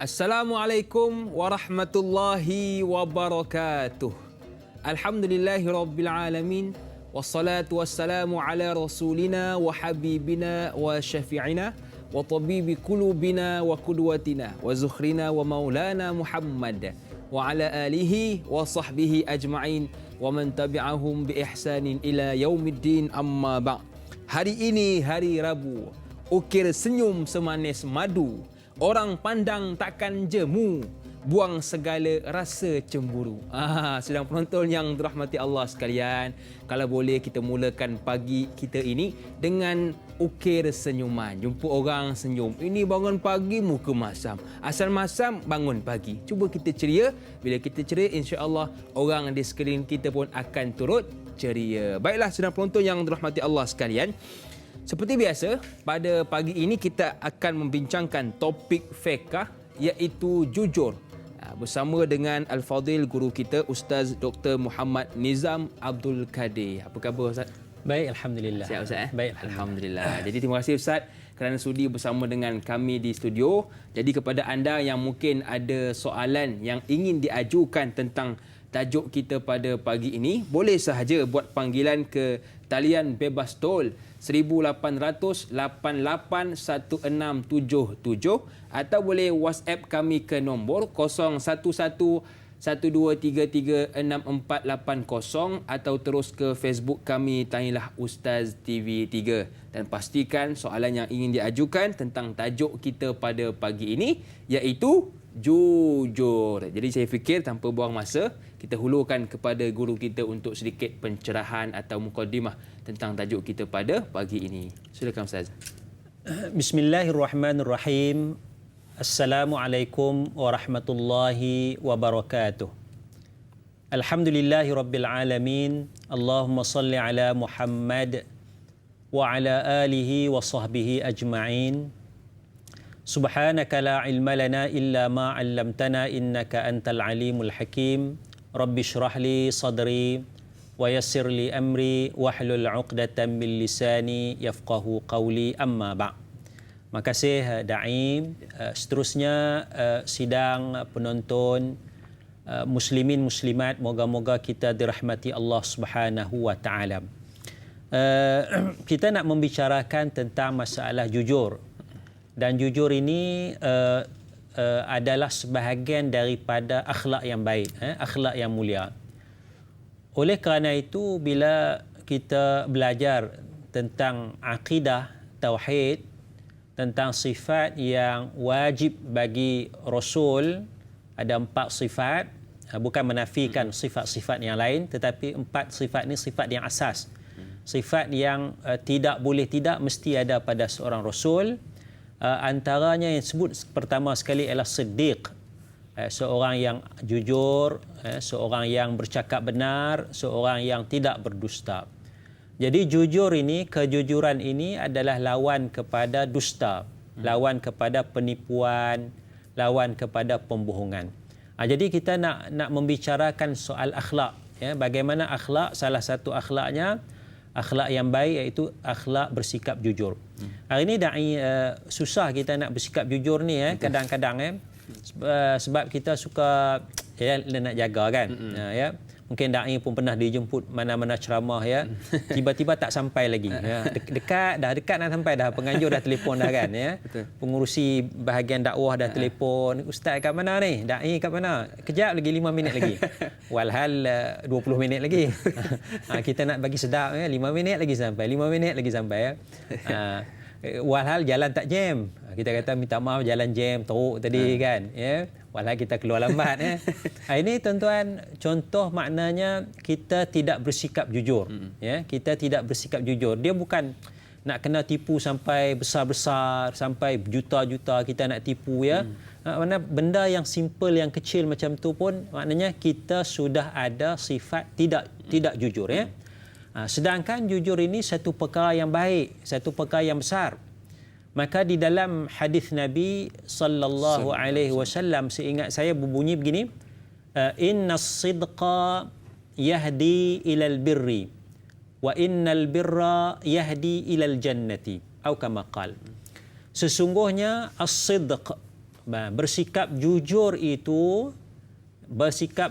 Assalamualaikum warahmatullahi wabarakatuh. Alhamdulillahi rabbil alamin. Wassalatu wassalamu ala rasulina wa habibina wa syafi'ina wa tabibi qulubina wa qudwatina wa zukhrina wa maulana Muhammad wa ala alihi wa sahbihi ajma'in wa man tabi'ahum bi ihsanin ila yaumiddin, amma ba'. Hari ini hari Rabu. Ukir senyum semanis madu. Orang pandang takkan jemu, buang segala rasa cemburu. Sedang penonton yang dirahmati Allah sekalian, kalau boleh kita mulakan pagi kita ini dengan ukir senyuman. Jumpa orang senyum. Ini bangun pagi muka masam. Asal masam bangun pagi. Cuba kita ceria. Bila kita ceria, insya-Allah orang di sekeliling kita pun akan turut ceria. Baiklah sedang penonton yang dirahmati Allah sekalian. Seperti biasa, pada pagi ini kita akan membincangkan topik fiqh iaitu jujur bersama dengan Al-Fadhil guru kita Ustaz Dr. Muhammad Nizam Abdul Kadir. Apa khabar Ustaz? Baik, alhamdulillah. Sihat Ustaz? Baik, alhamdulillah. Jadi terima kasih Ustaz kerana sudi bersama dengan kami di studio. Jadi kepada anda yang mungkin ada soalan yang ingin diajukan tentang tajuk kita pada pagi ini, boleh sahaja buat panggilan ke talian bebas tol 18881677 atau boleh WhatsApp kami ke nombor 011112336480 atau terus ke Facebook kami Tanyalah Ustaz TV3 dan pastikan soalan yang ingin diajukan tentang tajuk kita pada pagi ini iaitu jujur. Jadi saya fikir tanpa buang masa, kita hulurkan kepada guru kita untuk sedikit pencerahan atau mukadimah tentang tajuk kita pada pagi ini. Silakan Ustaz. Bismillahirrahmanirrahim. Assalamualaikum warahmatullahi wabarakatuh. Alhamdulillahi rabbil alamin. Allahumma salli ala Muhammad wa ala alihi wa sahbihi ajma'in. Subhanaka la ilma lana illa ma 'allamtana innaka antal alimul hakim. Rabbi shrah li sadri wa yassir li amri wahlul 'uqdatam min lisani yafqahu qawli, amma ba'. Makasih Daim. Seterusnya sidang penonton muslimin muslimat, moga-moga kita dirahmati Allah Subhanahu wa taala. Kita nak membicarakan tentang masalah jujur. Dan jujur ini adalah sebahagian daripada akhlak yang baik, akhlak yang mulia. Oleh kerana itu, bila kita belajar tentang akidah, tauhid, tentang sifat yang wajib bagi Rasul, ada 4 sifat, bukan menafikan sifat-sifat yang lain, tetapi 4 sifat ini sifat yang asas. Sifat yang tidak boleh tidak mesti ada pada seorang Rasul. Antaranya yang sebut pertama sekali ialah siddiq, seorang yang jujur, seorang yang bercakap benar, seorang yang tidak berdusta. Jadi jujur ini, kejujuran ini adalah lawan kepada dusta, lawan kepada penipuan, lawan kepada pembohongan. Jadi kita nak membicarakan soal akhlak, bagaimana akhlak. Salah satu akhlaknya, akhlak yang baik iaitu akhlak bersikap jujur. Hari ini susah kita nak bersikap jujur ni kadang-kadang sebab kita suka nak jaga kan. Mungkin Da'i pun pernah dijemput mana-mana ceramah tiba-tiba tak sampai lagi. Dekat nak sampai dah, penganjur dah telefon dah kan pengurusi bahagian dakwah dah telefon, ustaz kat mana ni? Da'i kat mana? Kejap lagi, 5 minit lagi. Walhal 20 minit lagi. Kita nak bagi sedap 5 minit lagi sampai, 5 minit lagi sampai walhal jalan tak jam. Kita kata minta maaf jalan jam teruk tadi kan walhal kita keluar lambat Ini tuan-tuan, contoh maknanya kita tidak bersikap jujur. Kita tidak bersikap jujur. Dia bukan nak kena tipu sampai besar-besar, sampai juta-juta kita nak tipu Mana benda yang simple, yang kecil macam tu pun maknanya kita sudah ada sifat tidak jujur Sedangkan jujur ini satu perkara yang baik, satu perkara yang besar. Maka di dalam hadis Nabi sallallahu alaihi wasallam, seingat saya berbunyi begini, innas sidqa yahdi ilal birri wa innal birra yahdi ilal jannati, atau kama qala. Sesungguhnya as-sidq, Bersikap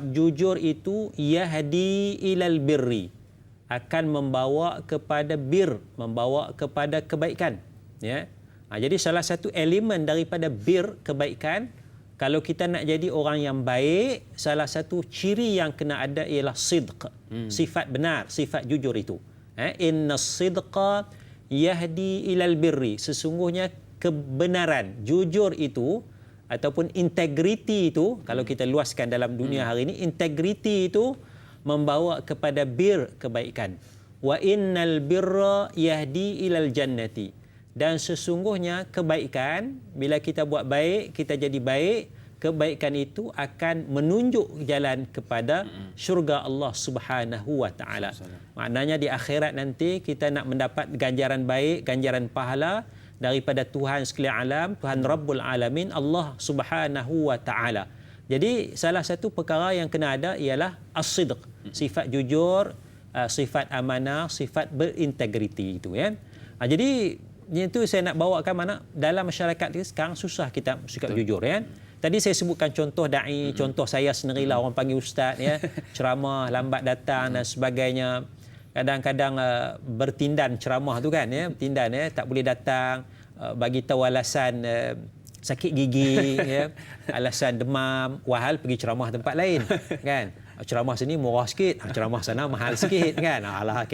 jujur itu yahdi ilal birri, akan membawa kepada membawa kepada kebaikan, ya. Jadi salah satu elemen daripada kebaikan, kalau kita nak jadi orang yang baik, salah satu ciri yang kena ada ialah sidq, sifat benar, sifat jujur itu. Inna sidqa yahdi ilal birri, sesungguhnya kebenaran, jujur itu ataupun integriti itu, kalau kita luaskan dalam dunia hari ini, integriti itu membawa kepada kebaikan. Wa innal birra yahdi ilal jannati, dan sesungguhnya kebaikan, bila kita buat baik, kita jadi baik, kebaikan itu akan menunjuk jalan kepada syurga Allah Subhanahu wa taala. Maknanya di akhirat nanti kita nak mendapat ganjaran baik, ganjaran pahala daripada Tuhan sekalian alam, Tuhan Rabbul Alamin, Allah Subhanahu wa taala. Jadi salah satu perkara yang kena ada ialah as-sidq, sifat jujur, sifat amanah, sifat berintegriti itu, ya. Jadi itu saya nak bawakan mana dalam masyarakat kita sekarang susah kita sikap jujur, ya. Tadi saya sebutkan contoh dai, contoh saya sendirilah, orang panggil ustaz, ya, ceramah lambat datang dan sebagainya. Kadang-kadang bertindan ceramah tu kan, ya, bertindan, ya, tak boleh datang, bagi tahu alasan sakit gigi, ya, alasan demam, walhal pergi ceramah tempat lain, kan. Ceramah sini murah sikit, ceramah sana mahal sikit, kan. Alah,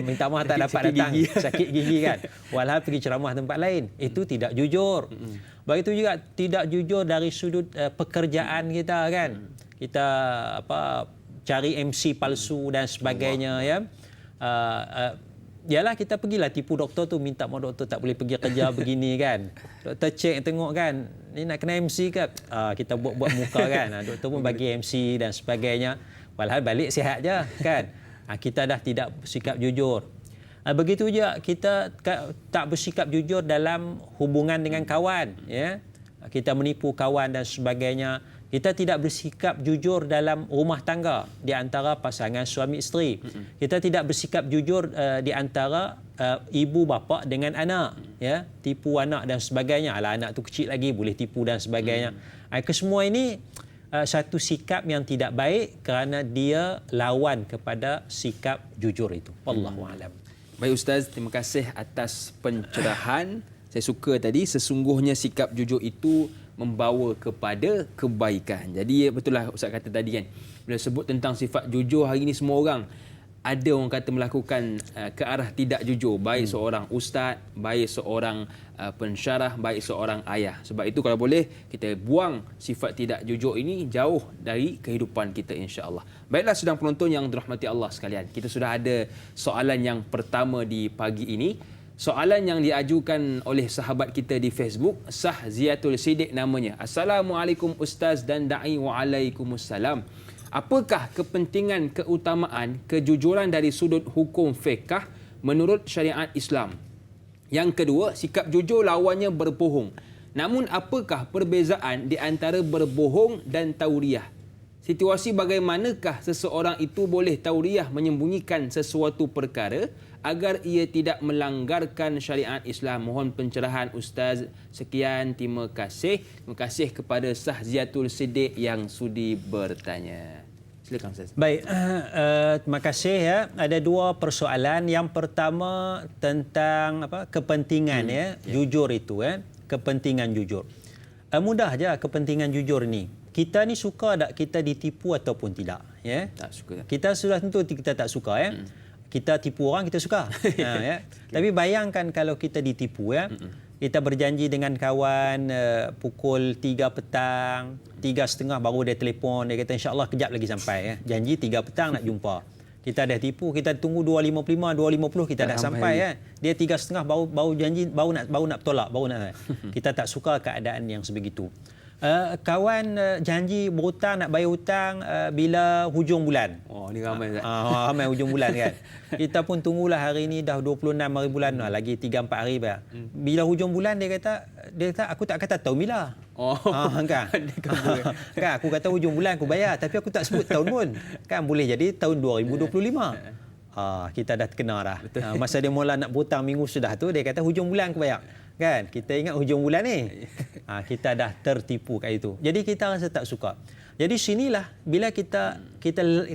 minta maaf tak dapat datang, sakit gigi, kan. Walhal pergi ceramah tempat lain. Itu tidak jujur. Begitu juga tidak jujur dari sudut pekerjaan kita, kan. Kita cari MC palsu dan sebagainya, ya. Yalah, kita pergilah tipu doktor tu, minta mak doktor tak boleh pergi kerja begini, kan. Doktor cek tengok, kan, ni nak kena MC ke? Kita buat muka, kan. Doktor pun bagi MC dan sebagainya. Walhal balik sihat je, kan. Kita dah tidak bersikap jujur. Begitu juga kita tak bersikap jujur dalam hubungan dengan kawan, ya. Kita menipu kawan dan sebagainya. Kita tidak bersikap jujur dalam rumah tangga di antara pasangan suami isteri. Kita tidak bersikap jujur di antara ibu bapa dengan anak, ya, tipu anak dan sebagainya. Alah, anak tu kecil lagi boleh tipu dan sebagainya. Kesemua ini satu sikap yang tidak baik kerana dia lawan kepada sikap jujur itu. Wallahu a'lam. Baik Ustaz, terima kasih atas pencerahan. Saya suka tadi, sesungguhnya sikap jujur itu membawa kepada kebaikan. Jadi betul lah Ustaz kata tadi, kan, bila sebut tentang sifat jujur, hari ini semua orang ada orang kata melakukan ke arah tidak jujur, baik seorang ustaz, baik seorang pensyarah, baik seorang ayah. Sebab itu kalau boleh kita buang sifat tidak jujur ini jauh dari kehidupan kita, insya-Allah. Baiklah sedang penonton yang dirahmati Allah sekalian, kita sudah ada soalan yang pertama di pagi ini. Soalan yang diajukan oleh sahabat kita di Facebook, Sahziatul Siddiq namanya. Assalamualaikum Ustaz dan Da'i. Waalaikumsalam. Apakah kepentingan keutamaan kejujuran dari sudut hukum fiqh menurut syariat Islam? Yang kedua, sikap jujur lawannya berbohong. Namun apakah perbezaan di antara berbohong dan tauriah? Situasi bagaimanakah seseorang itu boleh tauriah menyembunyikan sesuatu perkara agar ia tidak melanggarkan syariat Islam? Mohon pencerahan Ustaz. Sekian, terima kasih. Terima kasih kepada Sahziatul Siddiq yang sudi bertanya. Silakan Ustaz. Baik, terima kasih, ya. Ada dua persoalan. Yang pertama tentang kepentingan, jujur itu, kepentingan jujur. Mudah je kepentingan jujur ni. Kita ni suka tak kita ditipu ataupun tidak, ya? Tak suka. Kita sudah tentu kita tak suka, ya. Kita tipu orang, kita suka. Ya. Tapi bayangkan kalau kita ditipu, ya. Kita berjanji dengan kawan pukul 3 petang, 3.30 baru dia telefon, dia kata insya-Allah kejap lagi sampai, ya. Janji 3 petang nak jumpa. Kita dah tipu, kita tunggu 2.55, 2.50 kita dah sampai, ya. Dia 3.30 baru janji, baru nak tolak, baru nak. Kita tak suka keadaan yang sebegitu. Kawan janji berhutang, nak bayar hutang bila hujung bulan. Oh, ni ramai tak? Ramai hujung bulan, kan. Kita pun tunggulah, hari ni dah 26 hari bulan, lagi 3-4 hari. Bila hujung bulan dia kata aku tak kata tahun bila. Kan. Kan aku kata hujung bulan aku bayar, tapi aku tak sebut tahun pun. Kan boleh jadi tahun 2025. Kita dah terkena dah. Masa dia mula nak berhutang minggu sudah tu, dia kata hujung bulan aku bayar. Kan? Kita ingat hujung bulan ni. Kita dah tertipu kat itu. Jadi kita rasa tak suka. Jadi sinilah bila kita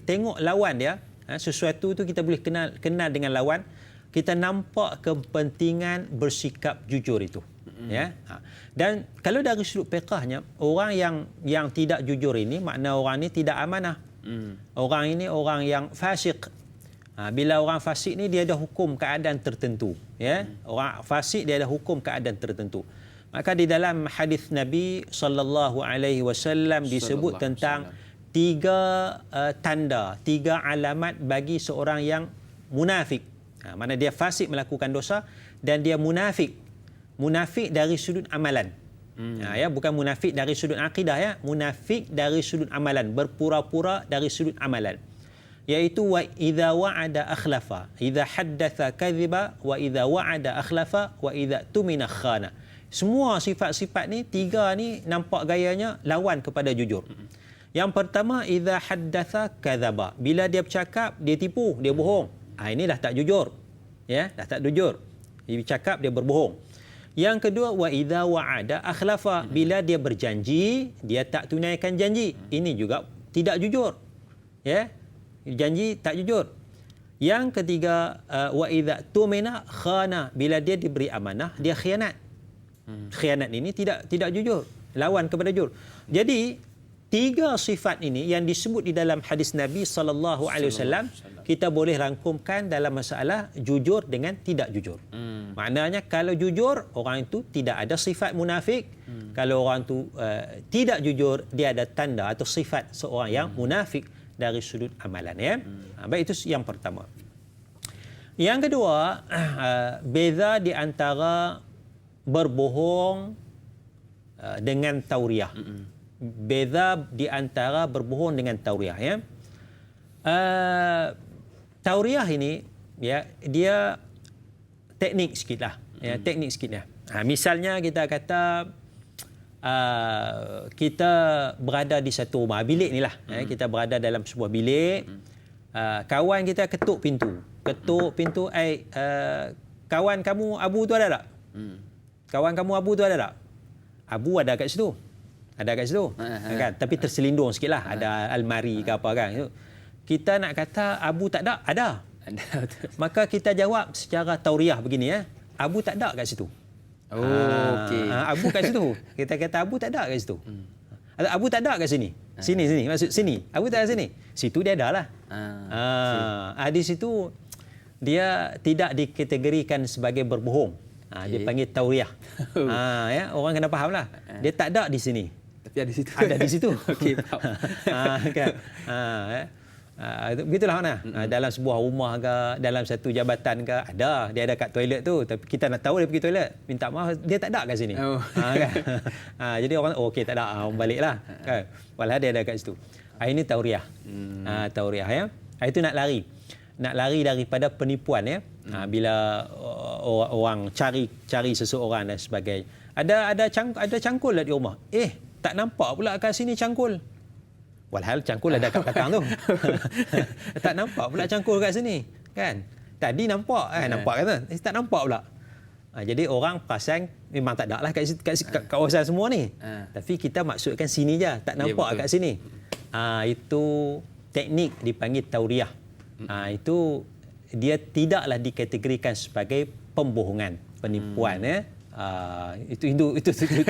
tengok lawan dia, sesuatu tu kita boleh kenal dengan lawan, kita nampak kepentingan bersikap jujur itu. Ya. Dan kalau dari sudut fiqahnya, orang yang tidak jujur ini makna orang ni tidak amanah. Orang ini orang yang fasik. Bila orang fasik ni dia ada hukum keadaan tertentu, ya. Orang fasik dia ada hukum keadaan tertentu. Maka di dalam hadis Nabi sallallahu alaihi wasallam disebut tentang tiga tanda, tiga alamat bagi seorang yang munafik. Mana dia fasik melakukan dosa dan dia munafik. Munafik dari sudut amalan. Ya, bukan munafik dari sudut akidah, ya. Munafik dari sudut amalan, berpura-pura dari sudut amalan. Iaitu wa idza wa'ada akhlafa, idza haddatha kadhiba, wa idza wa'ada akhlafa, wa idza tumina khana. Semua sifat-sifat ni, tiga ni nampak gayanya lawan kepada jujur. Yang pertama, idza haddatha kadzaba. Bila dia bercakap, dia tipu, dia bohong. Ini dah tak jujur. Ya, dah tak jujur. Dia bercakap, dia berbohong. Yang kedua, wa idza wa'ada akhlafa. Bila dia berjanji, dia tak tunaikan janji. Ini juga tidak jujur. Ya, janji tak jujur. Yang ketiga, wa idza tumina khana. Bila dia diberi amanah, dia khianat. Khianat ini tidak jujur, lawan kepada jujur. Jadi tiga sifat ini yang disebut di dalam hadis Nabi sallallahu alaihi wasallam kita boleh rangkumkan dalam masalah jujur dengan tidak jujur. Maknanya kalau jujur, orang itu tidak ada sifat munafik. Kalau orang itu tidak jujur, dia ada tanda atau sifat seorang yang munafik dari sudut amalan, ya. Baik, itu yang pertama. Yang kedua, beza di antara berbohong dengan tauriah. Beza di antara berbohong dengan tauriah, ya. Tauriah ini, ya, dia teknik sikitlah, ya, teknik sikitlah. Misalnya kita kata kita berada di satu rumah, bilik ni lah, ya, kita berada dalam sebuah bilik. Kawan kita ketuk pintu. Kawan kamu Abu tu ada tak? Kawan kamu Abu tu ada tak? Abu ada kat situ. Ada kat situ. Kan? Tapi terselindung sikitlah. Ada almari ke apa kan. Kita nak kata Abu tak ada? Ada. Maka kita jawab secara tauriah begini, ya. Abu tak ada kat situ. Okey. Abu kat situ. Kita kata Abu tak ada kat situ. Abu tak ada kat sini. Sini. Maksud sini. Abu tak ada sini. Situ dia ada lah. Di situ dia tidak dikategorikan sebagai berbohong. Dia panggil tauriah. Ya, orang kena faham lah. Dia tak ada di sini. Tapi ada di situ. Ada di situ. Okey, faham. Kan? Begitulah mana. Dalam sebuah rumah ke, dalam satu jabatan ke, ada. Dia ada kat toilet tu. Tapi kita nak tahu dia pergi toilet. Minta maaf, dia tak ada kat sini. Kan? Jadi orang, okey, tak ada. Orang baliklah. Kan? Walau dia ada kat situ. Ini tauriah. Tauriah, ya. Itu nak lari. Nak lari daripada penipuan, ya. Bila orang cari seseorang dan sebagainya. Ada cangkul di rumah. Tak nampak pula kat sini cangkul. Walhal cangkul ada kat belakang tu. Tak nampak pula cangkul kat sini, kan? Tadi nampak, nampak kata. Tak nampak pula. Jadi orang perasan memang tak ada lah kat kawasan semua ni. Tapi kita maksudkan sini je, tak nampak kat sini. Itu teknik dipanggil tauriah. Itu dia tidaklah dikategorikan sebagai pembohongan, penipuan, ya. Itu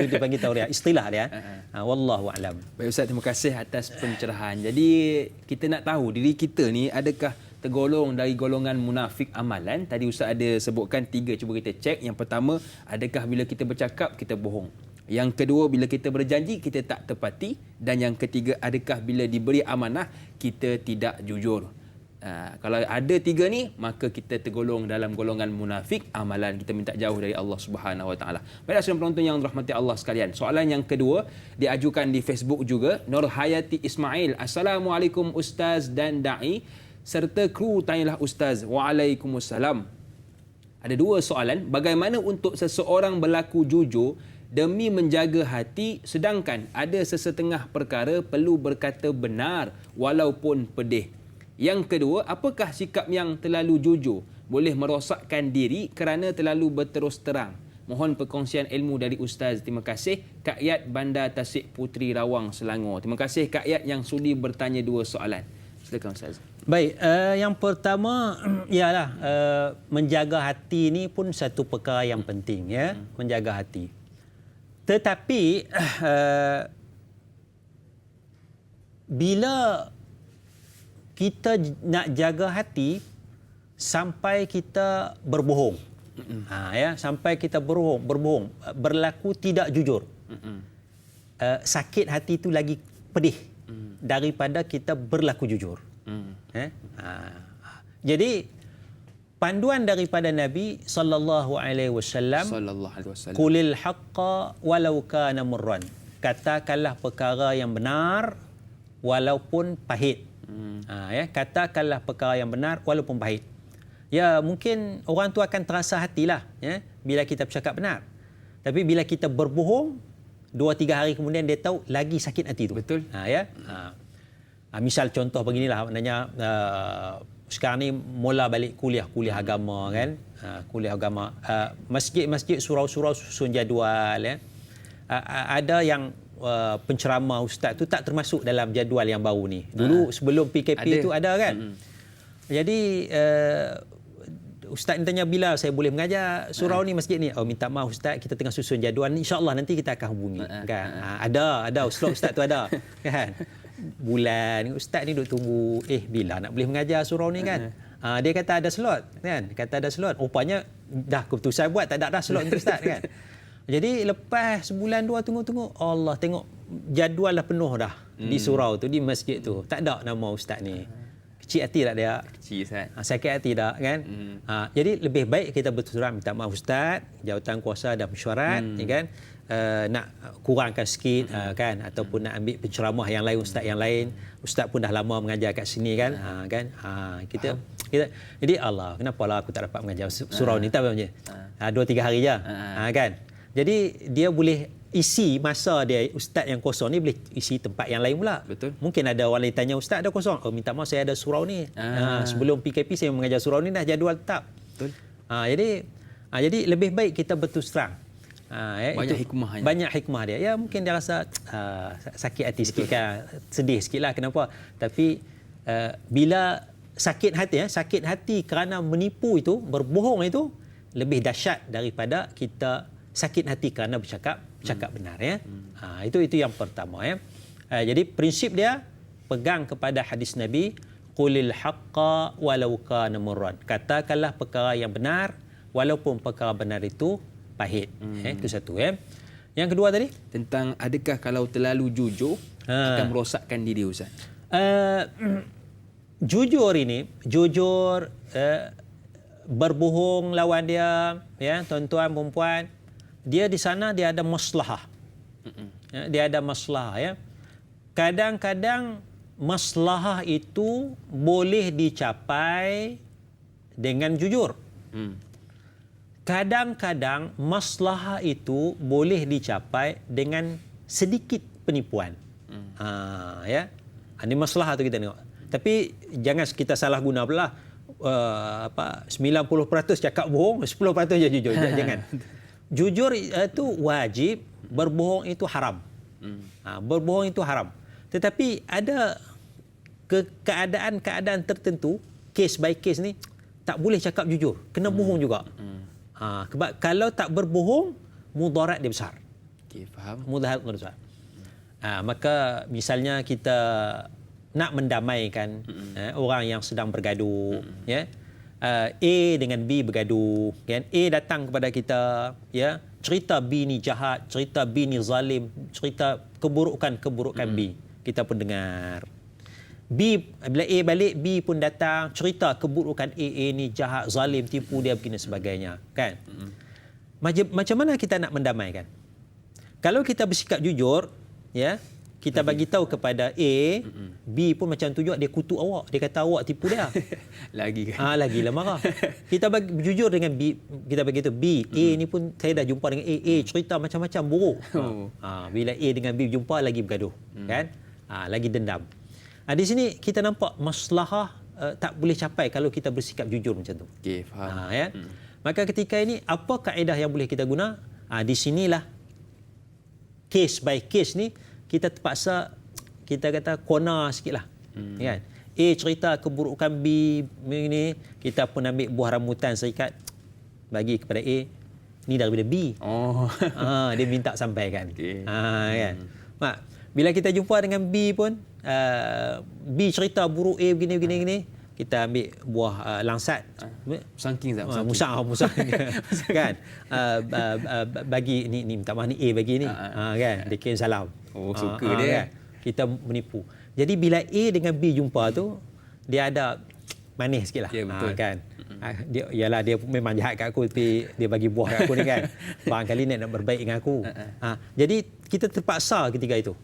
dipanggil tauriah, istilah dia. Wallahu a'lam. Baik Ustaz, terima kasih atas pencerahan. Jadi kita nak tahu diri kita ni adakah tergolong dari golongan munafik amalan? Tadi Ustaz ada sebutkan 3, cuba kita cek. Yang pertama, adakah bila kita bercakap kita bohong? Yang kedua, bila kita berjanji kita tak tepati, dan yang ketiga, adakah bila diberi amanah kita tidak jujur? Kalau ada 3 ni, maka kita tergolong dalam golongan munafik amalan. Kita minta jauh dari Allah Subhanahu Wa Taala. Baiklah sedang penonton yang dirahmati Allah sekalian. Soalan yang kedua diajukan di Facebook juga. Nur Hayati Ismail. Assalamualaikum Ustaz dan Da'i serta kru, tanyalah Ustaz. Waalaikumsalam. Ada 2 soalan. Bagaimana untuk seseorang berlaku jujur demi menjaga hati, sedangkan ada sesetengah perkara perlu berkata benar walaupun pedih? Yang kedua, apakah sikap yang terlalu jujur boleh merosakkan diri kerana terlalu berterus terang? Mohon perkongsian ilmu dari Ustaz. Terima kasih. Kak Yat Bandar Tasik Puteri Rawang Selangor. Terima kasih Kak Yat yang sudi bertanya 2 soalan. Silakan Ustaz. Baik, yang pertama ialah menjaga hati ni pun satu perkara yang penting, ya, menjaga hati. Tetapi bila kita nak jaga hati sampai kita berbohong, ya, sampai kita berbohong, berlaku tidak jujur, sakit hati itu lagi pedih daripada kita berlaku jujur. Jadi panduan daripada Nabi sallallahu alaihi wasallam, qulil haqqa walau kana murran, katakanlah perkara yang benar walaupun pahit. Ya, katakanlah perkara yang benar walaupun pahit. Ya, mungkin orang tu akan terasa hatilah, ya, bila kita bercakap benar. Tapi bila kita berbohong, 2-3 hari kemudian dia tahu lagi sakit hati tu. Betul. Ya. Misal contoh beginilah, maknanya sekarang ni mula balik kuliah agama, kan, kuliah agama, masjid-masjid, surau-surau susun jadual, ya. Ada yang penceramah ustaz tu tak termasuk dalam jadual yang baru ni. Dulu sebelum PKP tu ada, kan. Jadi ustaz ni tanya bila saya boleh mengajar surau ni, masjid ni. Oh, minta maaf ustaz, kita tengah susun jadual ni, insya-Allah nanti kita akan hubungi, kan. Ada slot ustaz tu ada, kan. Bulan ustaz ni duk tunggu, bila nak boleh mengajar surau ni, kan. Dia kata ada slot, kan. Kata ada slot. Rupanya dah keputusan buat tak ada dah slot untuk ustaz, kan. Jadi lepas sebulan 2 tunggu-tunggu, Allah tengok jadual dah penuh dah di surau tu, di masjid tu. Tak ada nama ustaz ni. Kecil hati tak dia? Kecil, Ustaz. Sakit hati tak, kan? Jadi lebih baik kita berterus terang, minta maaf ustaz, jawatan kuasa dan mesyuarat, ya, kan? Nak kurangkan sikit, kan, ataupun nak ambil penceramah yang lain, ustaz yang lain. Ustaz pun dah lama mengajar kat sini, kan, kan. Kita jadi Allah, kenapalah aku tak dapat mengajar surau ni, tak apa macam 2-3 hari je, kan. Jadi dia boleh isi masa dia, ustaz yang kosong ni boleh isi tempat yang lain pula. Betul. Mungkin ada orang lain tanya, ustaz ada kosong? Oh, minta maaf saya ada surau ni. Sebelum PKP saya mengajar surau ni, dah jadual tetap. Betul. Jadi lebih baik kita berterus terang. Banyak hikmahnya. Banyak hikmah dia. Ya, mungkin dia rasa sakit hati sikit, kan, sedih sikitlah, kenapa. Tapi bila sakit hati kerana menipu itu, berbohong itu lebih dahsyat daripada kita sakit hati kerana bercakap benar, ya. Itu yang pertama, ya. Jadi prinsip dia pegang kepada hadis Nabi, qulil haqqa walau kana murran, katakanlah perkara yang benar walaupun perkara benar itu pahit. Itu satu, ya. Yang kedua tadi tentang adakah kalau terlalu jujur akan merosakkan diri, Ustaz? Jujur berbohong lawan dia, ya, tuan-tuan perempuan, dia di sana dia ada maslahah. Dia ada maslahah, ya. Kadang-kadang maslahah itu boleh dicapai dengan jujur. Kadang-kadang maslahah itu boleh dicapai dengan sedikit penipuan. Ya. Ini maslahah tu kita tengok. Tapi jangan kita salah guna pula. 90% cakap bohong, 10% je jujur. Jangan. Jujur itu wajib, berbohong itu haram. Berbohong itu haram. Tetapi ada keadaan-keadaan tertentu, case by case ni, tak boleh cakap jujur, kena bohong juga. Kalau tak berbohong, mudarat dia besar. Okey, faham. Mudarat dia besar. Maka misalnya kita nak mendamaikan orang yang sedang bergaduh, ya. A dengan B bergaduh, kan. A datang kepada kita, ya, cerita B ni jahat, cerita B ni zalim, cerita keburukan B. Kita pun dengar. B, bila A balik, B pun datang cerita keburukan A ni jahat, zalim, tipu dia, begini sebagainya, kan. Macam mana kita nak mendamaikan? Kalau kita bersikap jujur, ya, kita bagi tahu kepada A, B pun macam tu juga, dia kutuk awak, dia kata awak tipu dia. Lagi, kan? Lagilah marah. Kita bagi jujur dengan B, kita bagi tahu B, A ni pun saya dah jumpa dengan A cerita macam-macam buruk. Bila A dengan B jumpa, lagi bergaduh, kan? Lagi dendam. Di sini kita nampak maslahah tak boleh capai kalau kita bersikap jujur macam tu. Okey, faham. Ya. Maka ketika ini apa kaedah yang boleh kita guna? Di sinilah case by case ni kita terpaksa kita kata corner sikitlah. Kan? A cerita keburukan B ni, kita pun ambil buah rambutan serikat bagi kepada A, ni daripada B. Dia minta sampaikan. Kan? Bila kita jumpa dengan B pun, B cerita buruk A begini, kita ambil buah langsat. Musangking tak? Musang. Kan? Bagi ni minta maaf ni A bagi ni. Kan? Dia kirim salam. Suka dia. Kan? Kita menipu. Jadi bila A dengan B jumpa tu, dia ada manis sikitlah. Ya, betul. Kan? Dia memang jahat kat aku, tapi dia bagi buah kat aku ni kan. Barangkali nak berbaik dengan aku. Jadi kita terpaksa ketika itu.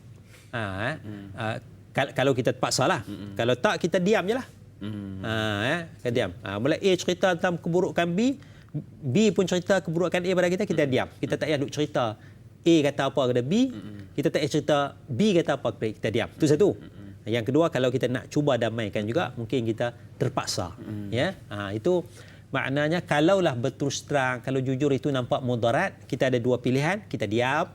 Kalau kita terpaksa lah. Kalau tak, kita diam je lah. Kita diam. Mula A cerita tentang keburukan B, B pun cerita keburukan A pada kita diam. Kita tak payah duk cerita A kata apa kepada B, kita tak payah cerita B kata apa kepada kita diam. Itu satu. Yang kedua, kalau kita nak cuba damaikan juga, mungkin kita terpaksa. Ya, itu maknanya kalaulah berterus terang, kalau jujur itu nampak mudarat, kita ada dua pilihan, kita diam.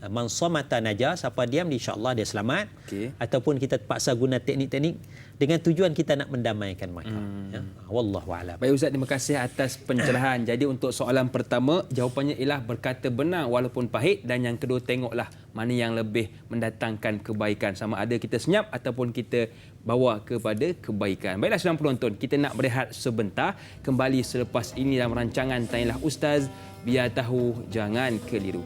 Man samata naja, siapa diam insya-Allah dia selamat. Ataupun kita terpaksa guna teknik-teknik dengan tujuan kita nak mendamaikan mereka. Wallahu a'lam. Baik Ustaz, terima kasih atas pencerahan. Jadi untuk soalan pertama, jawapannya ialah berkata benar walaupun pahit, dan yang kedua, tengoklah mana yang lebih mendatangkan kebaikan, sama ada kita senyap ataupun kita bawa kepada kebaikan. Baiklah sedang penonton, kita nak berehat sebentar, kembali selepas ini dalam rancangan Tanyalah Ustaz, biar tahu jangan keliru.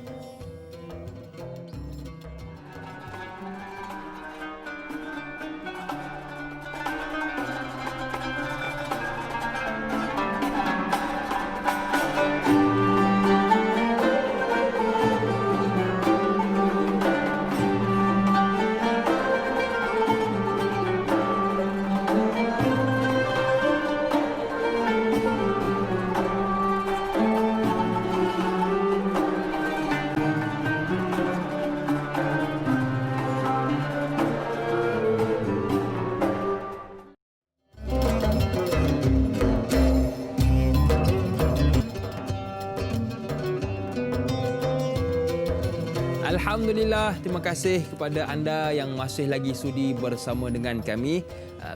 Alhamdulillah, terima kasih kepada anda yang masih lagi sudi bersama dengan kami.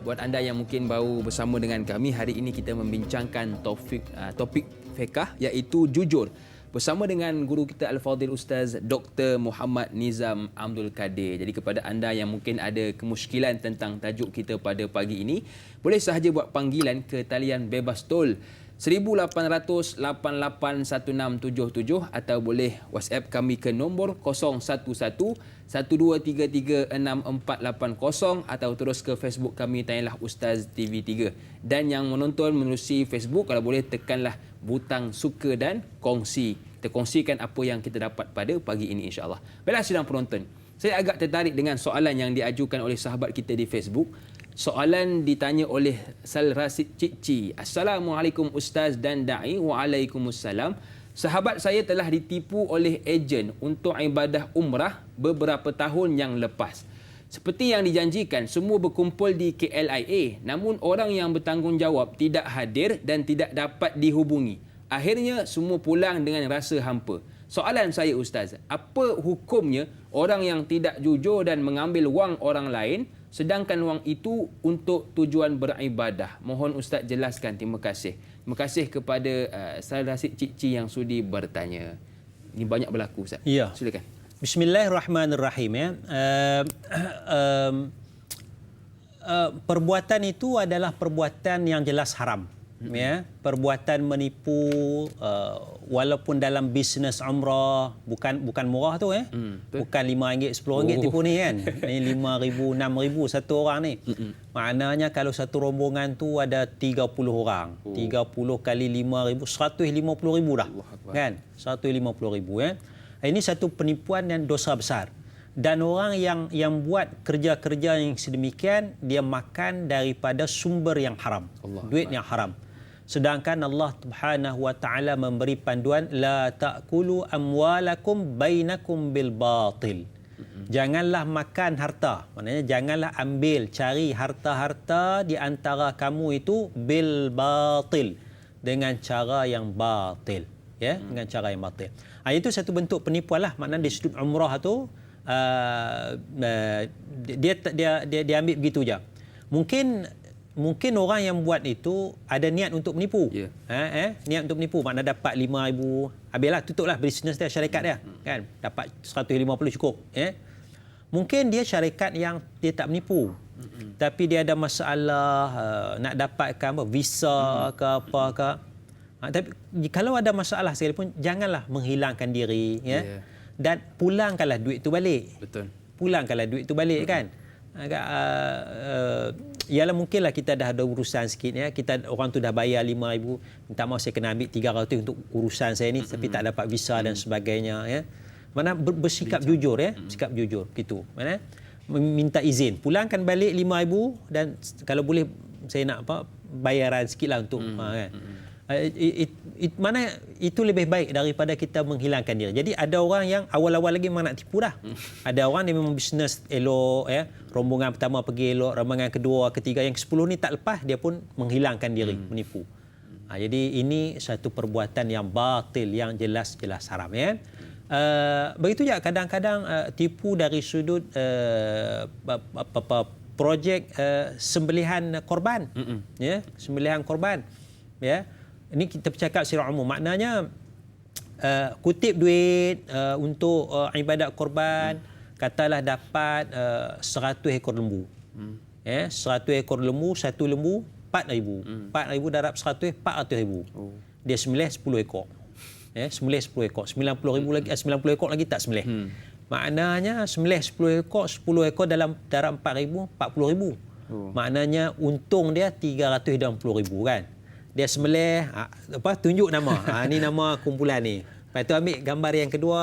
Buat anda yang mungkin baru bersama dengan kami, hari ini kita membincangkan topik fiqh, iaitu jujur, bersama dengan guru kita Al-Fadhil Ustaz Dr. Muhammad Nizam Abdul Kadir. Jadi kepada anda yang mungkin ada kemusykilan tentang tajuk kita pada pagi ini, boleh sahaja buat panggilan ke talian bebas tol 1800 881677 atau boleh WhatsApp kami ke nombor 011 1233 6480 atau terus ke Facebook kami Tanyalah Ustaz TV3. Dan yang menonton menerusi Facebook, kalau boleh tekanlah butang suka dan kongsi. Kita kongsikan apa yang kita dapat pada pagi ini insya-Allah. Baiklah sidang penonton, saya agak tertarik dengan soalan yang diajukan oleh sahabat kita di Facebook. Soalan ditanya oleh Sal Rasid Cikci. Assalamualaikum Ustaz dan Da'i. Waalaikumsalam. Sahabat saya telah ditipu oleh ejen untuk ibadah umrah beberapa tahun yang lepas. Seperti yang dijanjikan, semua berkumpul di KLIA. Namun orang yang bertanggungjawab tidak hadir dan tidak dapat dihubungi. Akhirnya semua pulang dengan rasa hampa. Soalan saya Ustaz, apa hukumnya orang yang tidak jujur dan mengambil wang orang lain, sedangkan wang itu untuk tujuan beribadah? Mohon Ustaz jelaskan. Terima kasih. Terima kasih kepada Saudara Rasid Cikci yang sudi bertanya. Ini banyak berlaku Ustaz. Ya. Silakan. Bismillahirrahmanirrahim. Perbuatan itu adalah perbuatan yang jelas haram. Ya, perbuatan menipu, walaupun dalam bisnes umrah, bukan murah tu bukan RM5 RM10 tipu ni kan. Ni RM5,000 RM6,000 satu orang ni. Maknanya kalau satu rombongan tu ada 30 orang, 30 kali RM5,000 RM150,000 dah. Kan? RM150,000 kan. Ini satu penipuan dan dosa besar. Dan orang yang buat kerja-kerja yang sedemikian, dia makan daripada sumber yang haram, duit yang haram. Sedangkan Allah Subhanahu wa taala memberi panduan, la ta'kulu amwalakum bainakum bil batil. Janganlah makan harta. Maknanya janganlah cari harta-harta di antara kamu itu bil batil, dengan cara yang batil, ya, dengan cara yang batil. Itu satu bentuk penipuan lah. Maknanya di sudut umrah tu dia ambil begitu je. Mungkin orang yang buat itu ada niat untuk menipu. Niat untuk menipu, makna dapat 5,000, habislah, tutuplah bisnes dia, syarikat dia, kan, dapat 150 cukup. Mungkin dia syarikat yang dia tak menipu, tapi dia ada masalah nak dapatkan visa ke apa ke. Tapi kalau ada masalah sekalipun, janganlah menghilangkan diri, dan pulangkanlah duit tu balik. Betul. Pulangkanlah duit tu balik, kan. Agak ialah mungkinlah kita dah ada urusan sikit, ya. Orang tu dah bayar 5,000, minta maaf saya kena ambil 300 untuk urusan saya ni, tapi tak dapat visa dan sebagainya, ya. Mana bersikap jujur, ya, sikap jujur gitu. Mana minta izin, pulangkan balik 5,000, dan kalau boleh saya nak bayaran sikitlah untuk kan. Mana itu lebih baik daripada kita menghilangkan diri. Jadi ada orang yang awal-awal lagi memang nak tipu dah. Ada orang yang memang bisnes elok, ya. Rombongan pertama pergi elok, rombongan kedua, ketiga, yang ke-10 ni tak lepas, dia pun menghilangkan diri, menipu. Jadi ini satu perbuatan yang batil, yang jelas-jelas haram, ya. Begitu juga kadang-kadang tipu dari sudut projek sembelihan korban, ya, sembelihan korban, ya. Ini kita bercakap secara umum, maknanya kutip duit untuk ibadat korban, katalah dapat 100 ekor lembu, 100 ekor lembu, satu lembu 4,000, 4,000 darab 100, 400,000. Dia sembelih 10 ekor. Sembelih 10 ekor, 90,000 lagi, 90 ekor lagi tak sembelih. Maknanya sembelih 10 ekor dalam darab 4,000, 40,000. Maknanya untung dia 360,000, kan. Dia sembelih, tunjuk nama. Ni nama kumpulan ni. Lepas tu ambil gambar yang kedua,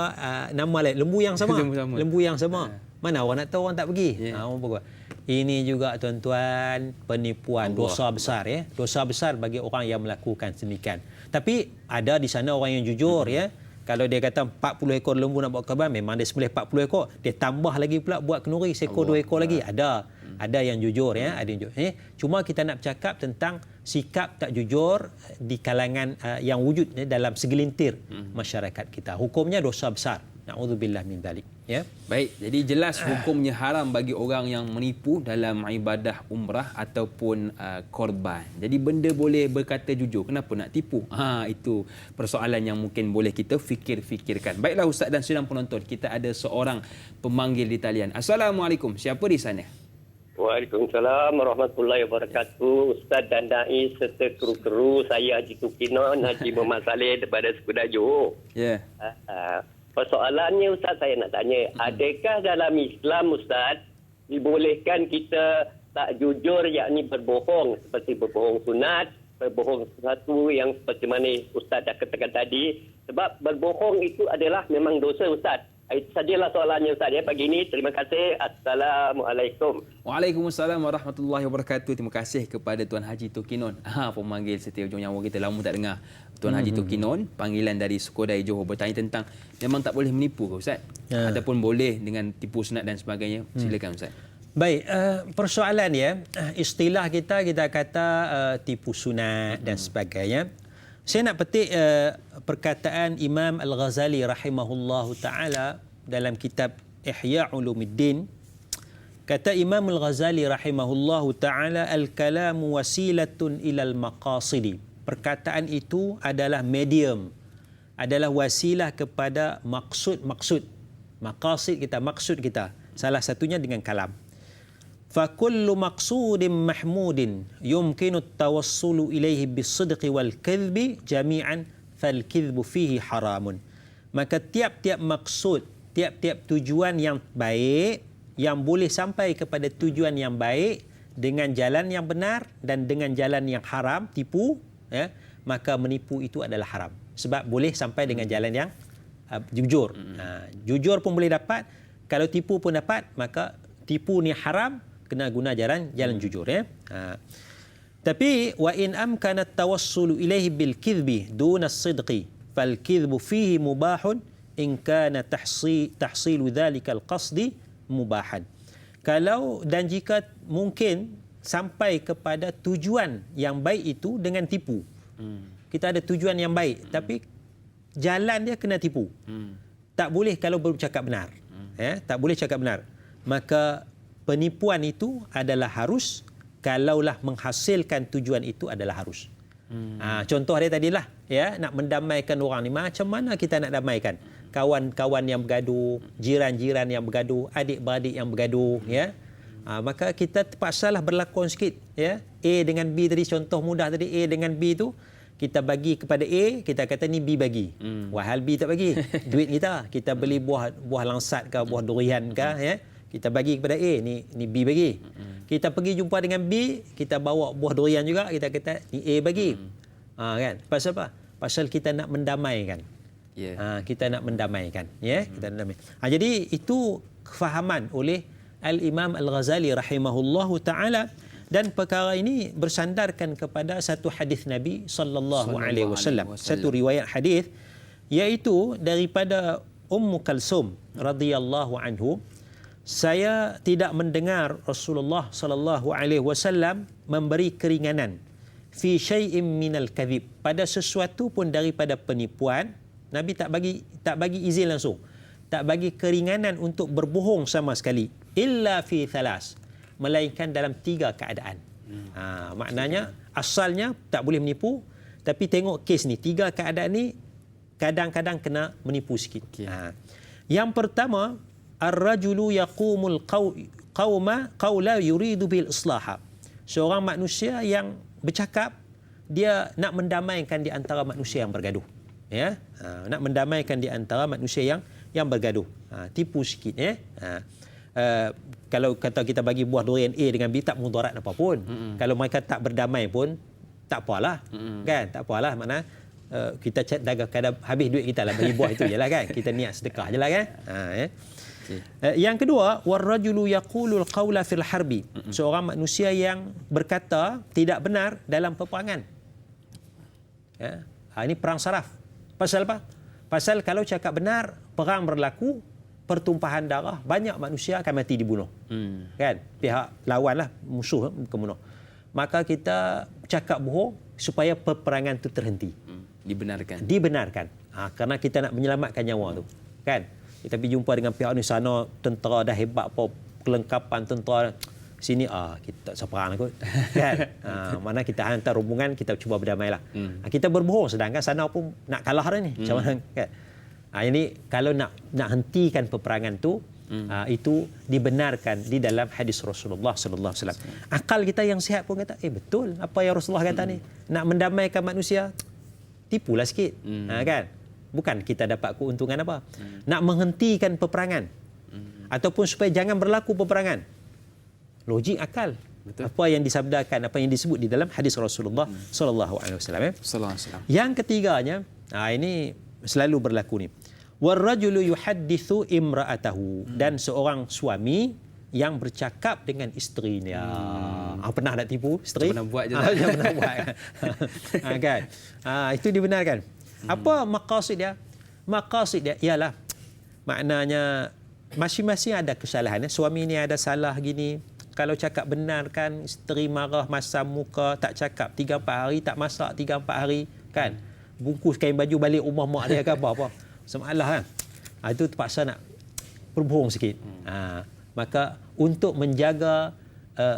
nama lain, lembu yang sama. Lembu yang sama. Mana orang nak tahu, orang tak pergi. Ini juga tuan-tuan penipuan, dosa besar, ya. Dosa besar bagi orang yang melakukan sedemikian. Tapi ada di sana orang yang jujur, ya. Kalau dia kata 40 ekor lembu nak buat korban, memang dia sembelih 40 ekor, dia tambah lagi pula buat kenduri seekor 2 ekor lagi. Ada yang jujur, ya, ada yang jujur. Cuma kita nak bercakap tentang sikap tak jujur di kalangan yang wujud dalam segelintir masyarakat kita. Hukumnya dosa besar. Na'udzubillah min dzalik, ya. Baik, jadi jelas hukumnya haram bagi orang yang menipu dalam ibadah umrah ataupun korban. Jadi benda boleh berkata jujur, kenapa nak tipu? Itu persoalan yang mungkin boleh kita fikirkan. Baiklah Ustaz dan sidang penonton, kita ada seorang pemanggil di talian. Assalamualaikum, siapa di sana? Waalaikumsalam warahmatullahi wabarakatuh. Ustaz dan Dai serta kru-kru, saya Haji Tukinon, Haji Muhammad Saleh daripada Sekudah Johor. Ya. Persoalannya Ustaz, saya nak tanya, adakah dalam Islam Ustaz dibolehkan kita tak jujur, yakni berbohong, seperti berbohong sunat, berbohong sesuatu yang seperti mana Ustaz dah katakan tadi? Sebab berbohong itu adalah memang dosa Ustaz. Itu sajalah soalannya Ustaz, ya, pagi ini. Terima kasih. Assalamualaikum. Waalaikumsalam warahmatullahi wabarakatuh. Terima kasih kepada Tuan Haji Tukinon. Pemanggil setia ujung nyawa kita, lama tak dengar. Tuan Haji Tukinon, panggilan dari Sukodai Johor, bertanya tentang memang tak boleh menipu ke Ustaz? Ataupun boleh dengan tipu sunat dan sebagainya? Silakan Ustaz. Baik, persoalan, ya, istilah kita kata tipu sunat dan sebagainya. Saya nak petik perkataan Imam Al-Ghazali rahimahullahu ta'ala dalam kitab Ihya Ulumuddin. Kata Imam Al-Ghazali rahimahullahu ta'ala, al-kalamu wasilatun ilal maqasidi. Perkataan itu adalah medium, adalah wasilah kepada maksud-maksud. Maqasid kita, maksud kita. Salah satunya dengan kalam. فَكُلُّ مَقْصُودٍ مَحْمُودٍ يُمْكِنُ التَّوَصُّلُ إِلَيْهِ بِالصِّدْقِ وَالْكَذْبِ جَمِيعًا فَالْكِذْبُ فِيهِ حَرَامٌ. Maka tiap-tiap maksud, tiap-tiap tujuan yang baik, yang boleh sampai kepada tujuan yang baik dengan jalan yang benar dan dengan jalan yang haram, tipu, ya, maka menipu itu adalah haram. Sebab boleh sampai dengan jalan yang jujur. Jujur pun boleh dapat, kalau tipu pun dapat, maka tipu ni haram, kena guna jalan jujur, ya. Tapi wa in amkana at-tawassulu ilaihi bil kidhbi duna as-sidqi fal kidhbu fihi mubahun in kana tahsilu dhalika al-qasdi mubahan. Kalau dan jika mungkin sampai kepada tujuan yang baik itu dengan tipu. kita ada tujuan yang baik, tapi jalan dia kena tipu. Tak boleh kalau bercakap benar. Tak boleh cakap benar. Maka penipuan itu adalah harus kalaulah menghasilkan tujuan itu adalah harus. Contoh dia tadilah, nak mendamaikan orang ni, macam mana kita nak damaikan? Kawan-kawan yang bergaduh, jiran-jiran yang bergaduh, adik-beradik yang bergaduh, maka kita terpaksalah berlakon sikit, A dengan B tadi, contoh mudah tadi, A dengan B tu kita bagi kepada A, kita kata ni B bagi. Wahal B tak bagi. Duit kita beli buah langsat ke, buah durian ke, kita bagi kepada A, ni B bagi. Kita pergi jumpa dengan B, kita bawa buah durian juga, kita kata ni A bagi. Kan? Pasal apa? Pasal kita nak mendamaikan. Kita nak mendamaikan, kita nak damai. Jadi itu kefahaman oleh Al-Imam Al-Ghazali rahimahullahu taala, dan perkara ini bersandarkan kepada satu hadis Nabi sallallahu alaihi wasallam, satu riwayat hadis, iaitu daripada Ummu Kalsum radhiyallahu anhu, saya tidak mendengar Rasulullah sallallahu alaihi wasallam memberi keringanan fi syai'in minal kadhib, pada sesuatu pun daripada penipuan. Nabi tak bagi izin langsung, tak bagi keringanan untuk berbohong sama sekali, illa fi thalas, melainkan dalam 3 keadaan. Maknanya asalnya tak boleh menipu, tapi tengok kes ni, 3 keadaan ni kadang-kadang kena menipu sikit. Yang pertama, ar-rajulu yaqumul qauma qawla yuridu bil islaha. Seorang manusia yang bercakap, dia nak mendamaikan di antara manusia yang bergaduh. Nak mendamaikan di antara manusia yang bergaduh. Tipu sikit. Kalau kata kita bagi buah durian A dengan B, tak mudarat apa pun. Kalau mereka tak berdamai pun tak apalah. Kan? Tak apalah, makna kita kadang habis duit kita lah bagi buah itu jelah kan. Kita niat sedekah jelah kan. Yang kedua, warrajulu yaqulul qawla fil harbi. Seorang manusia yang berkata tidak benar dalam peperangan. Ini perang saraf. Pasal apa? Pasal kalau cakap benar, perang berlaku, pertumpahan darah, banyak manusia akan mati dibunuh. Kan? Pihak lawanlah, musuh kebunuh. Maka kita cakap bohong supaya peperangan itu terhenti. Dibenarkan. Kerana kita nak menyelamatkan nyawa tu. Kan? Kita pergi jumpa dengan pihak ni, sana tentera dah hebat apa, kelengkapan tentera. Sini kita seperang kot. Kan? Mana kita hantar rombongan, kita cuba berdamailah. Kita berbohong, sedangkan sana pun nak kalah dah ni. Macam mana? Kan? Ini kalau nak hentikan peperangan tu, itu dibenarkan di dalam hadis Rasulullah sallallahu alaihi wasallam. Akal kita yang sihat pun kata, betul apa yang Rasulullah kata ni. Nak mendamaikan manusia, tipulah sikit. Kan? Bukan kita dapat keuntungan apa. Nak menghentikan peperangan, ataupun supaya jangan berlaku peperangan. Logik akal. Betul. Apa yang disabdakan, apa yang disebut di dalam hadis Rasulullah sallallahu alaihi wasallam. Yang ketiganya, ini selalu berlaku ni. Warrajulu yuhaddithu imra'atahu, dan seorang suami yang bercakap dengan isterinya. Pernah tak tipu isteri? Pernah buat je. Pernah buat. Kan? Itu dibenarkan. Apa maqasid dia? Maqasid dia ialah, maknanya masing-masing ada kesalahan. Suami ni ada salah gini. Kalau cakap benar kan, isteri marah, masam muka, tak cakap 3-4 hari, tak masak 3-4 hari, kan? Bungkus kain baju balik rumah mak dia ke apa-apa. Semalah kan. Itu terpaksa nak berbohong sikit. Maka untuk menjaga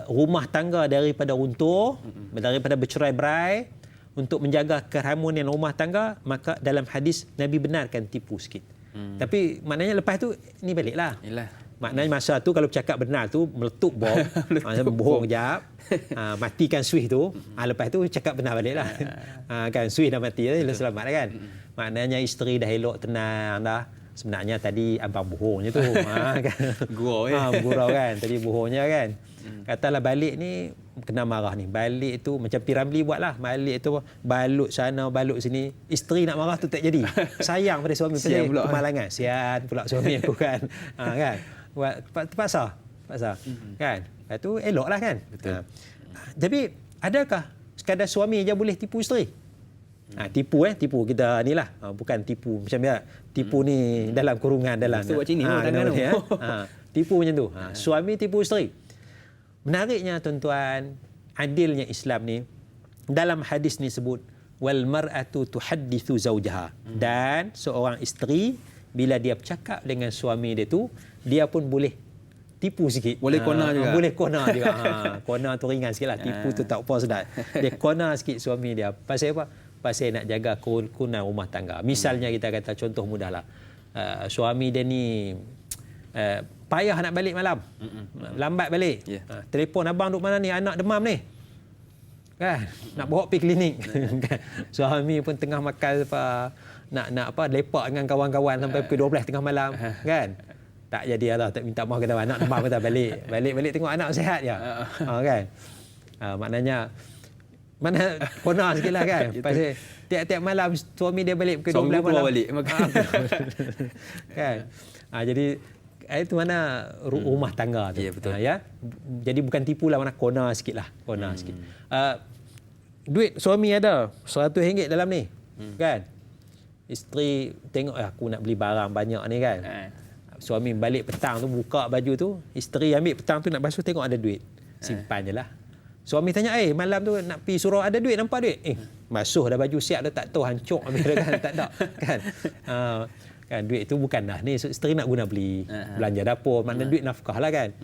rumah tangga daripada runtuh, daripada bercerai-berai, untuk menjaga keharmonian rumah tangga, maka dalam hadis Nabi benarkan tipu sikit. Tapi maknanya lepas tu ni baliklah. Maknanya masa tu kalau bercakap benar tu meletup bom, bohong kejap, matikan switch tu, lepas tu cakap benar baliklah. Kan switch dah mati dah, selamat dah kan. Maknanya isteri dah elok, tenang dah. Sebenarnya tadi abang bohongnya tu. Kan. Gurau kan, tadi bohongnya kan. Katalah balik ni kena marah ni. Balik tu macam Piramli buatlah. Balik tu balut sana, balut sini. Isteri nak marah tu tak jadi. Sayang pada suami pasal kemalangan. Sian pula suami aku kan. Kan. Terpaksa. Kan. Lepas tu eloklah kan. Betul. Tapi adakah sekadar suami je boleh tipu isteri? Tipu kita ni lah. Bukan tipu macam ya. Tipu ni dalam kurungan dalam. Buat sini tipu macam tu. Suami tipu isteri. Menariknya tuan-tuan, adilnya Islam ni, dalam hadis ni sebut wal mar'atu tuhaddithu zawjaha. Dan seorang isteri bila dia bercakap dengan suami dia tu, dia pun boleh tipu sikit. Boleh kona juga. Boleh kona juga. Kona tu ringan sikitlah. Tipu tu tak apa sedap. Dia kona sikit suami dia. Pasal apa? Pasal nak jaga kerukunan rumah tangga. Misalnya kita kata contoh mudahlah. Suami dia ni payah nak balik malam. Lambat balik. Telefon abang duk mana ni? Anak demam ni. Kan? Nak bawa pergi klinik. Suami pun tengah makan apa, nak apa lepak dengan kawan-kawan sampai pukul 12 tengah malam, kan? Tak jadi lah, tak minta maaf kata anak demam kata balik tengok anak sihat je. Kan? Maknanya mana kona sikitlah kan. Pasal tiap-tiap malam suami dia balik pukul 12 malam. Balik kan? Jadi itu mana rumah tangga tu. Ya, betul. Ya. Jadi bukan tipu lah, mana kona sikitlah, kona sikit. Duit suami ada RM100 dalam ni. Kan? Isteri tengok aku nak beli barang banyak ni kan. Suami balik petang tu buka baju tu, isteri ambil petang tu nak basuh, tengok ada duit. Simpan je lah. Suami tanya, malam tu nak pergi surau, ada duit, nampak duit? Basuh dah baju siap dah, tak tahu hancur habis dah kan, tak ada. Kan? Kan duit tu bukanlah ni isteri nak guna beli belanja dapur, makna duit nafkah lah kan.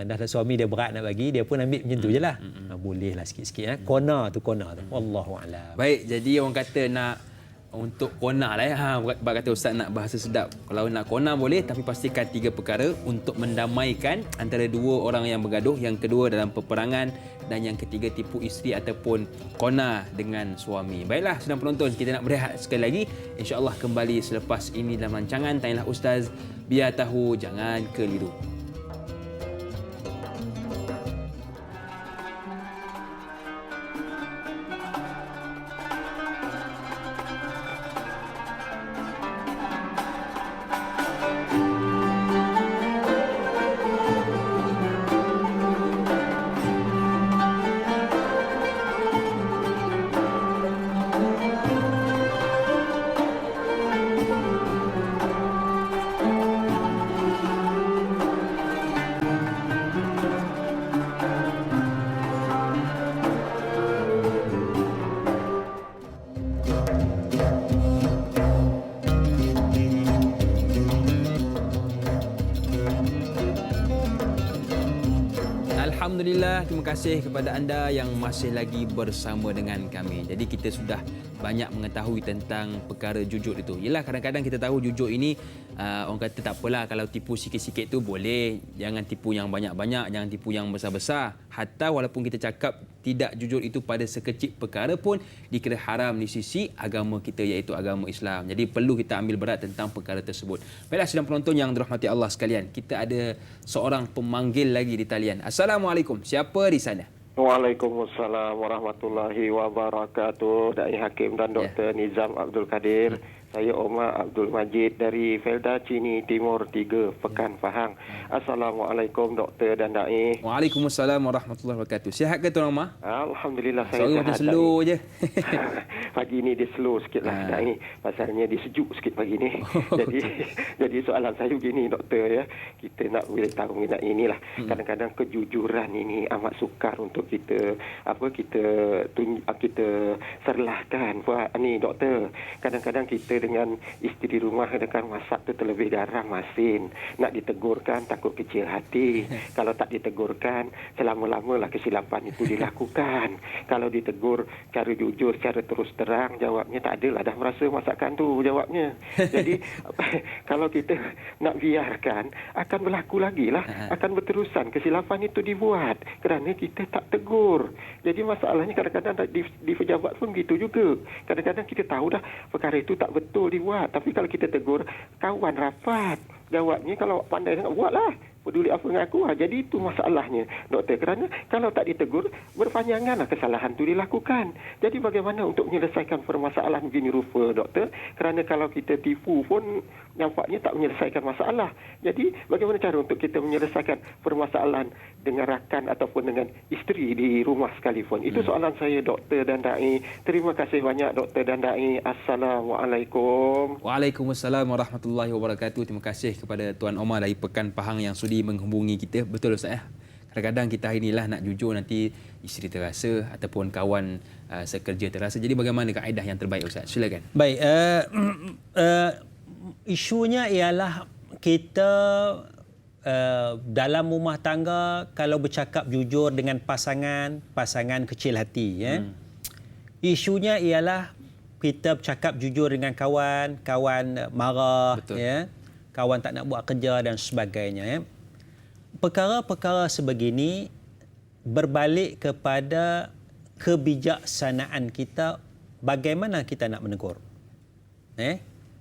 Dah suami dia berat nak bagi, dia pun ambil macam tu je lah. Boleh lah sikit-sikit. Kona tu. Wallahualam. Baik, jadi orang kata nak untuk kona lah ya. Sebab kata Ustaz nak bahasa sedap. Kalau nak kona boleh, tapi pastikan 3 perkara untuk mendamaikan antara 2 orang yang bergaduh. Yang kedua dalam peperangan, dan yang ketiga tipu isteri ataupun kona dengan suami. Baiklah, sedang penonton, kita nak berehat sekali lagi. InsyaAllah kembali selepas ini dalam rancangan Tanyalah Ustaz, biar tahu jangan keliru. Alhamdulillah, terima kasih kepada anda yang masih lagi bersama dengan kami. Jadi kita sudah banyak mengetahui tentang perkara jujur itu. Yelah, kadang-kadang kita tahu jujur ini orang kata tak apalah, kalau tipu sikit-sikit tu boleh. Jangan tipu yang banyak-banyak, jangan tipu yang besar-besar. Hatta walaupun kita cakap tidak jujur itu pada sekecil perkara pun dikira haram di sisi agama kita, iaitu agama Islam. Jadi perlu kita ambil berat tentang perkara tersebut. Baiklah, sedang penonton yang dirahmati Allah sekalian, kita ada seorang pemanggil lagi di talian. Assalamualaikum. Siapa di sana? Waalaikumsalam warahmatullahi wabarakatuh. Dai Hakim dan Dr. Nizam Abdul Kadir. Saya Omar Abdul Majid dari Felda Cini Timur 3, Pekan Pahang. Assalamualaikum Doktor dan Dai. Waalaikumsalam warahmatullahi wabarakatuh. Sihat ke Tuan Omar? Alhamdulillah saya sihat. Macam slow je. Pagi ni dia slow sikit lah Dai. Pasalnya dia sejuk sikit pagi ni. Jadi soalan saya begini Doktor ya. Kita nak boleh tahu mengenai inilah. Kadang-kadang kejujuran ini amat sukar untuk kita serlahkan. Buat ni Doktor. Kadang-kadang kita dengan isteri rumah kadang masak tu terlebih garam masin. Nak ditegurkan takut kecil hati. Kalau tak ditegurkan, selama-lamalah kesilapan itu dilakukan. Kalau ditegur cara jujur, cara terus terang, jawabnya tak adalah dah merasa masakan tu jawabnya. Jadi kalau kita nak biarkan, akan berlaku lagi lah. Akan berterusan kesilapan itu dibuat kerana kita tak tegur. Jadi masalahnya kadang-kadang di pejabat pun gitu juga. Kadang-kadang kita tahu dah perkara itu tak betul dibuat, tapi kalau kita tegur kawan rapat, jawabnya kalau pandai sangat buatlah, peduli apa dengan aku. Jadi itu masalahnya Doktor, kerana kalau tak ditegur berpanjanganlah kesalahan itu dilakukan. Jadi bagaimana untuk menyelesaikan permasalahan begini rupa Doktor? Kerana kalau kita tipu pun nampaknya tak menyelesaikan masalah. Jadi bagaimana cara untuk kita menyelesaikan permasalahan dengan rakan ataupun dengan isteri di rumah sekalipun? Itu soalan saya Doktor dan Dai. Terima kasih banyak Doktor dan Dai. Assalamualaikum. Waalaikumsalam warahmatullahi wabarakatuh. Terima kasih kepada Tuan Omar dari Pekan Pahang yang sudi menghubungi kita. Betul Ustaz ya? Kadang-kadang kita hari inilah nak jujur, nanti isteri terasa ataupun kawan sekerja terasa. Jadi bagaimana kaedah yang terbaik Ustaz? Silakan. Baik, isunya ialah kita dalam rumah tangga kalau bercakap jujur dengan pasangan kecil hati, ya. Isunya ialah kita bercakap jujur dengan kawan marah, ya. Kawan tak nak buat kerja dan sebagainya, ya. Perkara-perkara sebegini berbalik kepada kebijaksanaan kita, bagaimana kita nak menegur.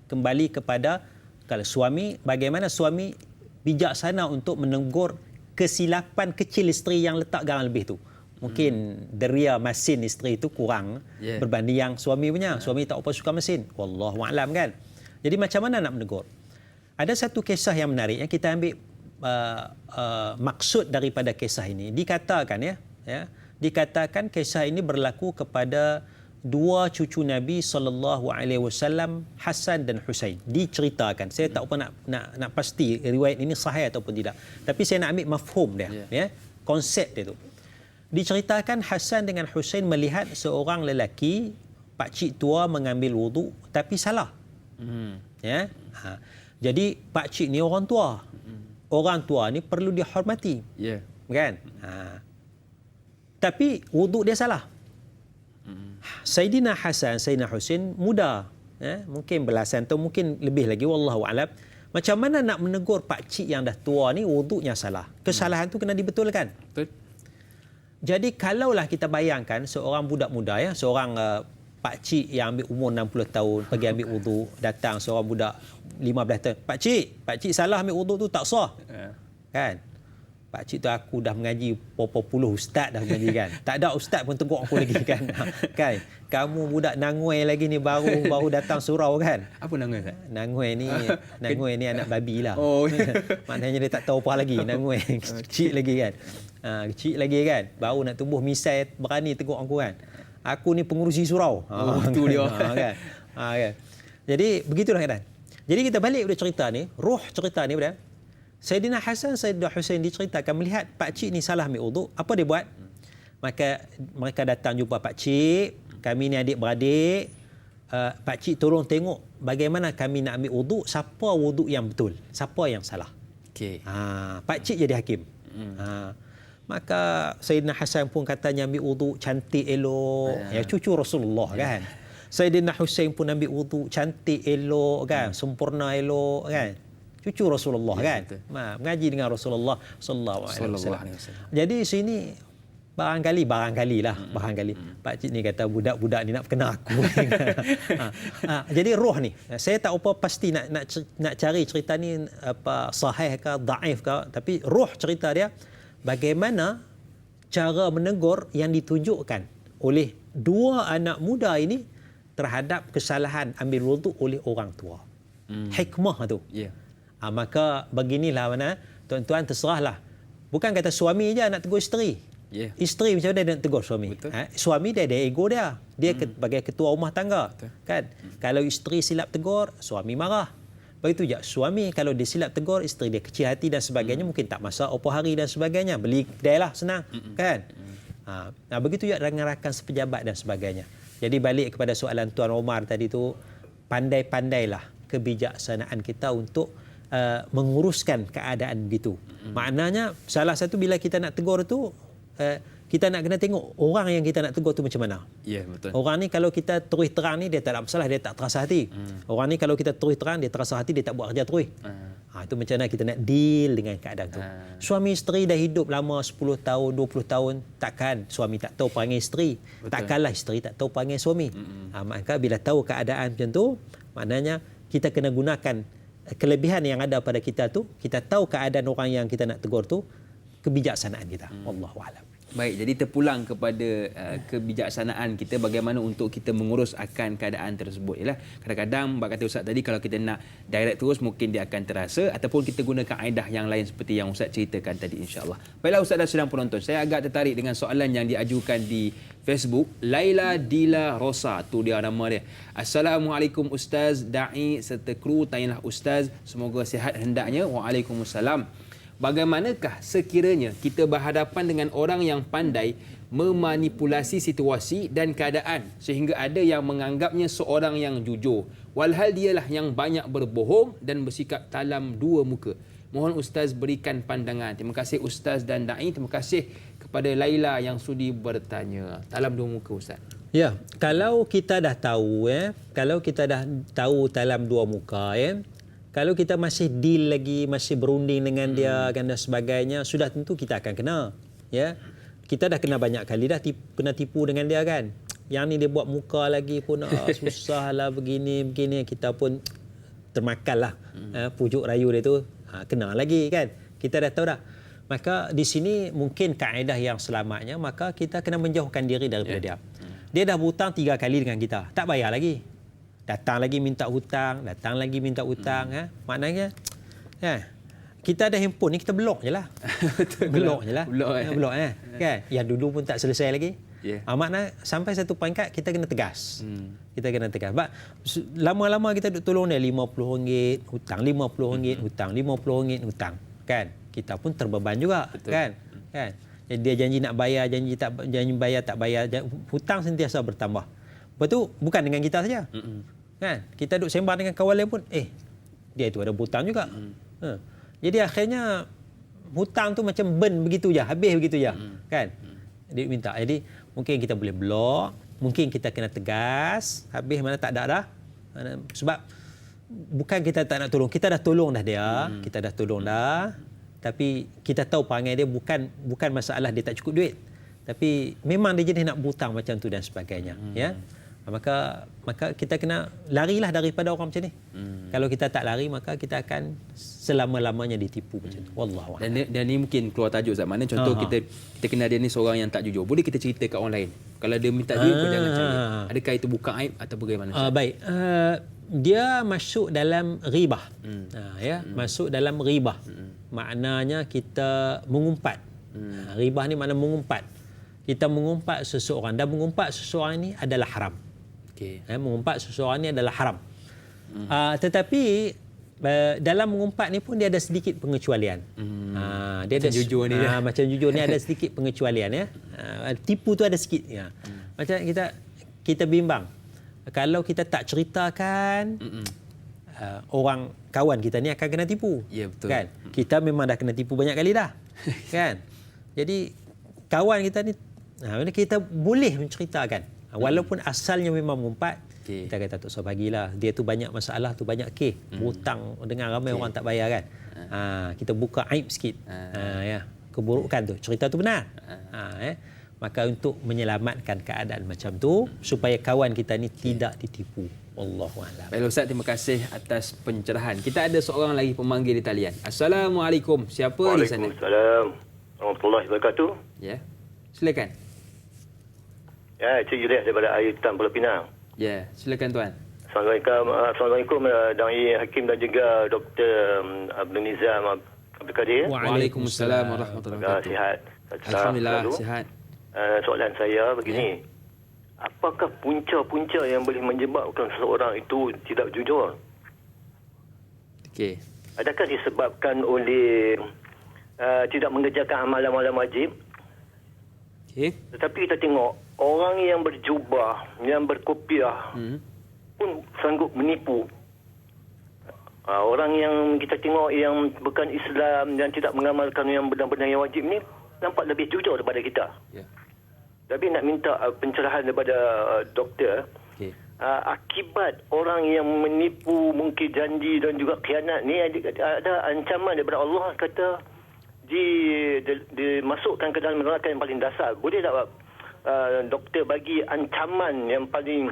Kembali kepada kalau suami, bagaimana suami bijaksana untuk menegur kesilapan kecil isteri yang letak garang lebih tu. Mungkin deria mesin isteri itu kurang berbanding yang suami punya. Suami tak apa suka mesin. Wallahualam, kan. Jadi macam mana nak menegur? Ada satu kisah yang menarik yang kita ambil maksud daripada kisah ini. Dikatakan dikatakan kisah ini berlaku kepada dua cucu Nabi SAW, Hasan dan Husain. Diceritakan. Saya tak apa nak pasti riwayat ini sahih ataupun tidak. Tapi saya nak ambil mafhum dia, konsep dia tu. Diceritakan Hasan dengan Husain melihat seorang lelaki pakcik tua mengambil wuduk tapi salah. Jadi pakcik ni orang tua. Orang tua ni perlu dihormati. Kan? Tapi wuduk dia salah. Saidina Hasan, Saidina Husain muda, mungkin belasan tahun, mungkin lebih lagi, wallahu a'lam. Macam mana nak menegur pakcik yang dah tua ni wuduknya salah? Kesalahan tu kena dibetulkan. Betul. Jadi kalaulah kita bayangkan seorang budak muda, seorang pakcik yang ambil umur 60 tahun pergi ambil wuduk, datang seorang budak 15 tahun, pakcik salah ambil wuduk tu tak sah. Kan? Pakcik tu aku dah mengaji berapa puluh ustaz dah mengaji, kan. Tak ada ustaz pun tegur aku lagi, kan. Kan? Kamu budak Nangoi lagi ni baru datang surau, kan. Apa Nangoi, Ustaz? Nangoi ni anak babi lah. Maknanya dia tak tahu apa lagi. Nangoi kecil lagi, kan. Kecil lagi, kan. Baru nak tumbuh misai berani tegur aku, kan. Aku ni pengurusi surau. Itu dia. Kan. Kan. Jadi begitulah keadaan. Jadi kita balik pada cerita ni, roh cerita ni pada Saidina Hasan, Saidina Husain diceritakan melihat pakcik ni salah ambil wuduk. Apa dia buat? Maka mereka datang jumpa pakcik, kami ni adik-beradik, pakcik tolong tengok bagaimana kami nak ambil wuduk, siapa wuduk yang betul, siapa yang salah. Pakcik jadi hakim. Maka Saidina Hasan pun katanya ambil wuduk cantik elok, cucu Rasulullah, kan. Saidina Husain pun ambil wuduk cantik elok, kan, sempurna elok, kan. Cucu Rasulullah, kan. Mengaji dengan Rasulullah sallallahu alaihi wasallam. Jadi sini barangkali pakcik ni kata budak-budak ni nak kena aku. Jadi roh ni, saya tak apa pasti nak cari cerita ni apa sahih ke dhaif ke, tapi roh cerita dia bagaimana cara menegur yang ditunjukkan oleh dua anak muda ini terhadap kesalahan ambil wuduk oleh orang tua. Hikmah tu. Maka beginilah mana tuan-tuan, terserahlah. Bukan kata suami je nak tegur isteri. Isteri macam mana dia nak tegur suami? Suami dia ada ego dia. Dia sebagai ketua rumah tangga. Kan? Kalau isteri silap tegur, suami marah. Begitu je suami kalau dia silap tegur isteri dia kecil hati dan sebagainya, mungkin tak masak apa hari dan sebagainya, beli kedai lah, senang. Kan? Begitu juga dengan rakan sepejabat dan sebagainya. Jadi balik kepada soalan Tuan Omar tadi tu, pandai-pandailah kebijaksanaan kita untuk menguruskan keadaan begitu. Maknanya salah satu bila kita nak tegur tu, kita nak kena tengok orang yang kita nak tegur tu macam mana. Betul. Orang ni kalau kita terus terang ni dia tak ada masalah, dia tak terasa hati. Orang ni kalau kita terus terang dia terasa hati, dia tak buat kerja terus. Itu macam mana kita nak deal dengan keadaan tu. Suami isteri dah hidup lama 10 tahun, 20 tahun, takkan suami tak tahu perangai isteri. Takkanlah isteri tak tahu perangai suami. Maka bila tahu keadaan macam tu, maknanya kita kena gunakan kelebihan yang ada pada kita tu, kita tahu keadaan orang yang kita nak tegur tu, kebijaksanaan kita. Wallahu a'lam. Baik, jadi terpulang kepada kebijaksanaan kita bagaimana untuk kita mengurus akan keadaan tersebut. Yalah, kadang-kadang bab kata Ustaz tadi, kalau kita nak direct terus mungkin dia akan terasa, ataupun kita gunakan kaedah yang lain seperti yang Ustaz ceritakan tadi, insya-Allah. Baiklah Ustaz dan sedang penonton, saya agak tertarik dengan soalan yang diajukan di Facebook. Laila Dila Rosa, tu dia nama dia. Assalamualaikum Ustaz, da'i serta kru, tanyalah Ustaz, semoga sihat hendaknya. Waalaikumsalam. bagaimanakah sekiranya kita berhadapan dengan orang yang pandai memanipulasi situasi dan keadaan sehingga ada yang menganggapnya seorang yang jujur, walhal dialah yang banyak berbohong dan bersikap talam dua muka. Mohon Ustaz berikan pandangan. Terima kasih Ustaz dan Da'i. Terima kasih kepada Laila yang sudi bertanya. Talam dua muka Ustaz. Ya, kalau kita dah tahu kalau kita dah tahu talam dua muka kalau kita masih deal lagi, masih berunding dengan dia dan sebagainya, sudah tentu kita akan kena. Ya. Kita dah kena banyak kali dah kena tipu dengan dia kan. Yang ni dia buat muka lagi pun susahlah begini, kita pun termakanlah pujuk rayu dia tu. Kena lagi kan. Kita dah tahu dah. Maka di sini mungkin kaedah yang selamatnya, maka kita kena menjauhkan diri daripada dia. Dia dah berhutang 3 kali dengan kita. Tak bayar lagi. Datang lagi minta hutang. Maknanya kita ada handphone ni, kita blok je lah. Blok je lah. Blok kan? Yang dulu pun tak selesai lagi. Maknanya sampai satu pangkat kita kena tegas. Kita kena tegas. Sebab lama-lama kita duk tolong dia RM50, hutang RM50, hutang RM50, hutang. Kan? Kita pun terbeban juga. Kan? Jadi dia janji nak bayar, janji bayar tak bayar. Hutang sentiasa bertambah. Lepas tu bukan dengan kita saja. Kan? Kita duk sembang dengan kawan lain pun, dia itu ada hutang juga. Jadi akhirnya hutang tu macam burn begitu je, habis begitu je. Kan? Dia minta. Jadi mungkin kita boleh blok, mungkin kita kena tegas, habis mana tak ada dah. Sebab bukan kita tak nak tolong, kita dah tolong dah dia, tapi kita tahu perangai dia bukan masalah dia tak cukup duit. Tapi memang dia jenis nak berhutang macam tu dan sebagainya, ya. Maka kita kena larilah daripada orang macam ni. Kalau kita tak lari, maka kita akan selama-lamanya ditipu macam tu. Wallahu a'lam. Dan ni mungkin keluar tajuk Ustaz. Mana contoh kita kenal dia ni seorang yang tak jujur. Boleh kita cerita kat orang lain. Kalau dia minta duit, kau jangan cari. Adakah itu buka aib atau bagaimana? Baik. Dia masuk dalam ribah. Masuk dalam ribah. Maknanya kita mengumpat. Ribah ni makna mengumpat. Kita mengumpat seseorang, dan mengumpat seseorang ini adalah haram. Mengumpat seseorang ini adalah haram. Tetapi dalam mengumpat ni pun dia ada sedikit pengecualian. Dia ada jujur ni. Macam jujur ni ada sedikit pengecualian, ya. Tipu tu ada sikit. Ya. Macam kita bimbang. Kalau kita tak ceritakan, orang kawan kita ni akan kena tipu. Ya, betul. Kan? Kita memang dah kena tipu banyak kali dah. Kan? Jadi kawan kita ni, kita boleh menceritakan. Walaupun asalnya memang mengumpat, kita kata tak usah bagilah. Dia tu banyak masalah, tu banyak kes. Hutang dengan ramai orang tak bayar kan. Kita buka aib sikit. Ya. Keburukan tu. Cerita tu benar. Maka untuk menyelamatkan keadaan macam tu, supaya kawan kita ni tidak ditipu. Wallahualam. Baik Ustaz, terima kasih atas pencerahan. Kita ada seorang lagi pemanggil di talian. Assalamualaikum. Siapa di sana? Waalaikumsalam warahmatullahi wabarakatuh. Ya. Silakan. Ya, Cik Julius daripada Air Hitam Pulau Pinang. Ya, silakan tuan. Assalamualaikum Da'i Hakim dan juga Dr. Abdul Nizam Abdul Kadir. Waalaikumsalam warahmatullahi wabarakatuh. Sihat. Alhamdulillah sihat. Soalan saya begini. Apakah punca-punca yang boleh menyebabkan seseorang itu tidak jujur? Okey. Adakah disebabkan oleh tidak mengerjakan amalan-amalan wajib? Okey. Tetapi kita tengok orang yang berjubah, yang berkopiah pun sanggup menipu. Orang yang kita tengok yang bukan Islam, yang tidak mengamalkan yang benar-benar yang wajib ni, nampak lebih jujur daripada kita. Ya. Tapi nak minta pencerahan daripada doktor. Okey. Akibat orang yang menipu, mungkir janji dan juga khianat ni, ada ancaman daripada Allah, kata dimasukkan ke dalam neraka yang paling dasar. Boleh tak doktor bagi ancaman yang paling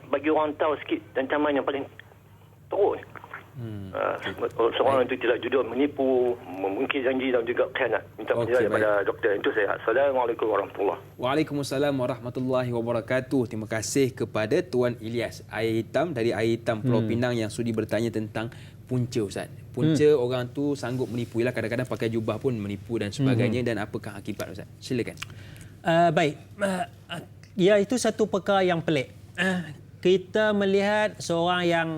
bagi orang tahu sikit, ancaman yang paling teruk? Seorang itu tidak jujur, menipu, mungkir janji dan juga khianat. Minta penjelasan daripada doktor. Itu saya. Assalamualaikum warahmatullahi wabarakatuh. Waalaikumsalam warahmatullahi wabarakatuh. Terima kasih kepada Tuan Ilyas Air Hitam dari Air Hitam Pulau Pinang yang sudi bertanya tentang punca Ustaz. Punca orang tu sanggup menipu. Ialah kadang-kadang pakai jubah pun menipu dan sebagainya. Dan apakah akibat Ustaz? Silakan. Baik. Ya, itu satu perkara yang pelik. Kita melihat seorang yang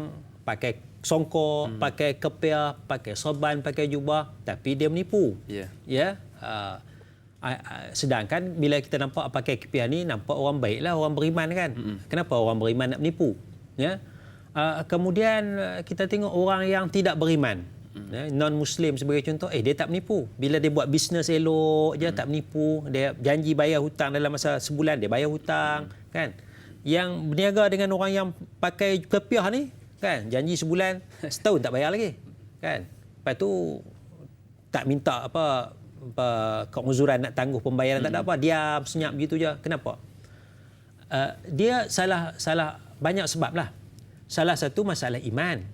pakai songkok, pakai kepiah, pakai sorban, pakai jubah, tapi dia menipu. Ya. Sedangkan bila kita nampak pakai kepiah ni, nampak orang baiklah, orang beriman kan. Kenapa orang beriman nak menipu? Ya. Kemudian kita tengok orang yang tidak beriman, non-Muslim sebagai contoh, dia tak menipu. Bila dia buat bisnes elok je, tak menipu. Dia janji bayar hutang dalam masa sebulan, dia bayar hutang, kan. Yang berniaga dengan orang yang pakai kepiah ni, kan, janji sebulan, setahun tak bayar lagi, kan. Lepas tu tak minta apa keuzuran nak tangguh pembayaran, tak ada apa, diam senyap begitu je. Kenapa? Dia salah banyak sebab lah. Salah satu masalah iman.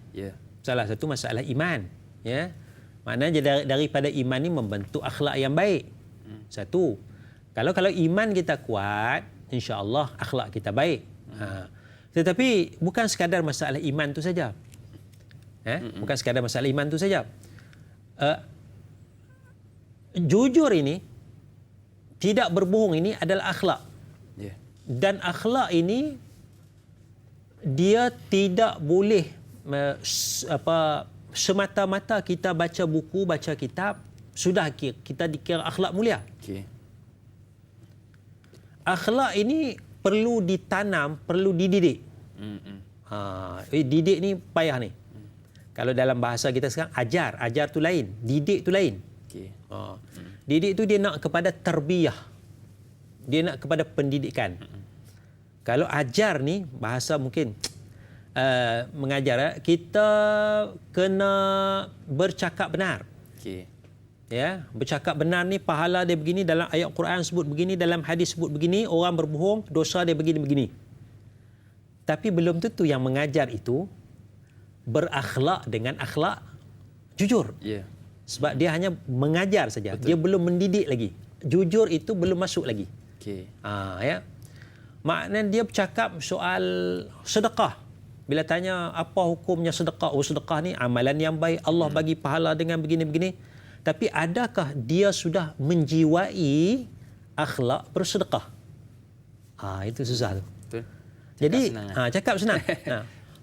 Salah satu masalah iman. Ya. Maknanya daripada iman ni membentuk akhlak yang baik. Satu. Kalau iman kita kuat, insya-Allah akhlak kita baik. Tetapi bukan sekadar masalah iman tu saja. Bukan sekadar masalah iman tu saja. Jujur ini, tidak berbohong ini adalah akhlak. Dan akhlak ini dia tidak boleh semata-mata kita baca buku, baca kitab, sudah kita dikira akhlak mulia. Akhlak ini perlu ditanam, perlu dididik. Didik ni payah ni. Kalau dalam bahasa kita sekarang, ajar tu lain, didik tu lain. Didik tu dia nak kepada tarbiyah, dia nak kepada pendidikan. Kalau ajar ni bahasa mungkin mengajar, kita kena bercakap benar. Ya, bercakap benar ni pahala dia begini, dalam ayat Quran sebut begini, dalam hadis sebut begini, orang berbohong dosa dia begini. Tapi belum tentu yang mengajar itu berakhlak dengan akhlak jujur. Sebab dia hanya mengajar saja. Betul. Dia belum mendidik lagi. Jujur itu belum masuk lagi. Ya. Maknanya dia bercakap soal sedekah. Bila tanya apa hukumnya sedekah? Sedekah ni amalan yang baik, Allah bagi pahala dengan begini-begini. Tapi adakah dia sudah menjiwai akhlak bersedekah? Itu susah tu. Betul. Jadi cakap senang.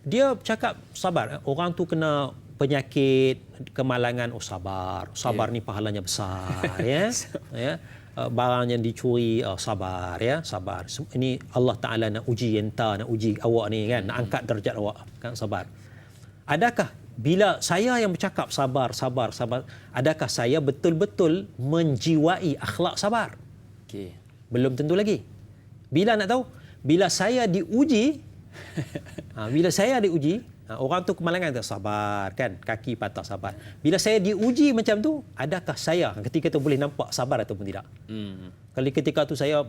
Dia cakap sabar. Orang tu kena penyakit, kemalangan, sabar ni pahalanya besar. Ya. Barang yang dicuri, sabar, ya, sabar. Ini Allah Taala nak uji nak uji awak ni, kan, nak angkat darjat awak, kan, sabar. Adakah bila saya yang bercakap sabar, adakah saya betul-betul menjiwai akhlak sabar? Belum tentu lagi. Bila nak tahu? Bila saya diuji, orang tu kemalangan tu sabar, kan, kaki patah sabar. Bila saya diuji macam tu, adakah saya ketika tu boleh nampak sabar ataupun tidak? Kalau ketika tu saya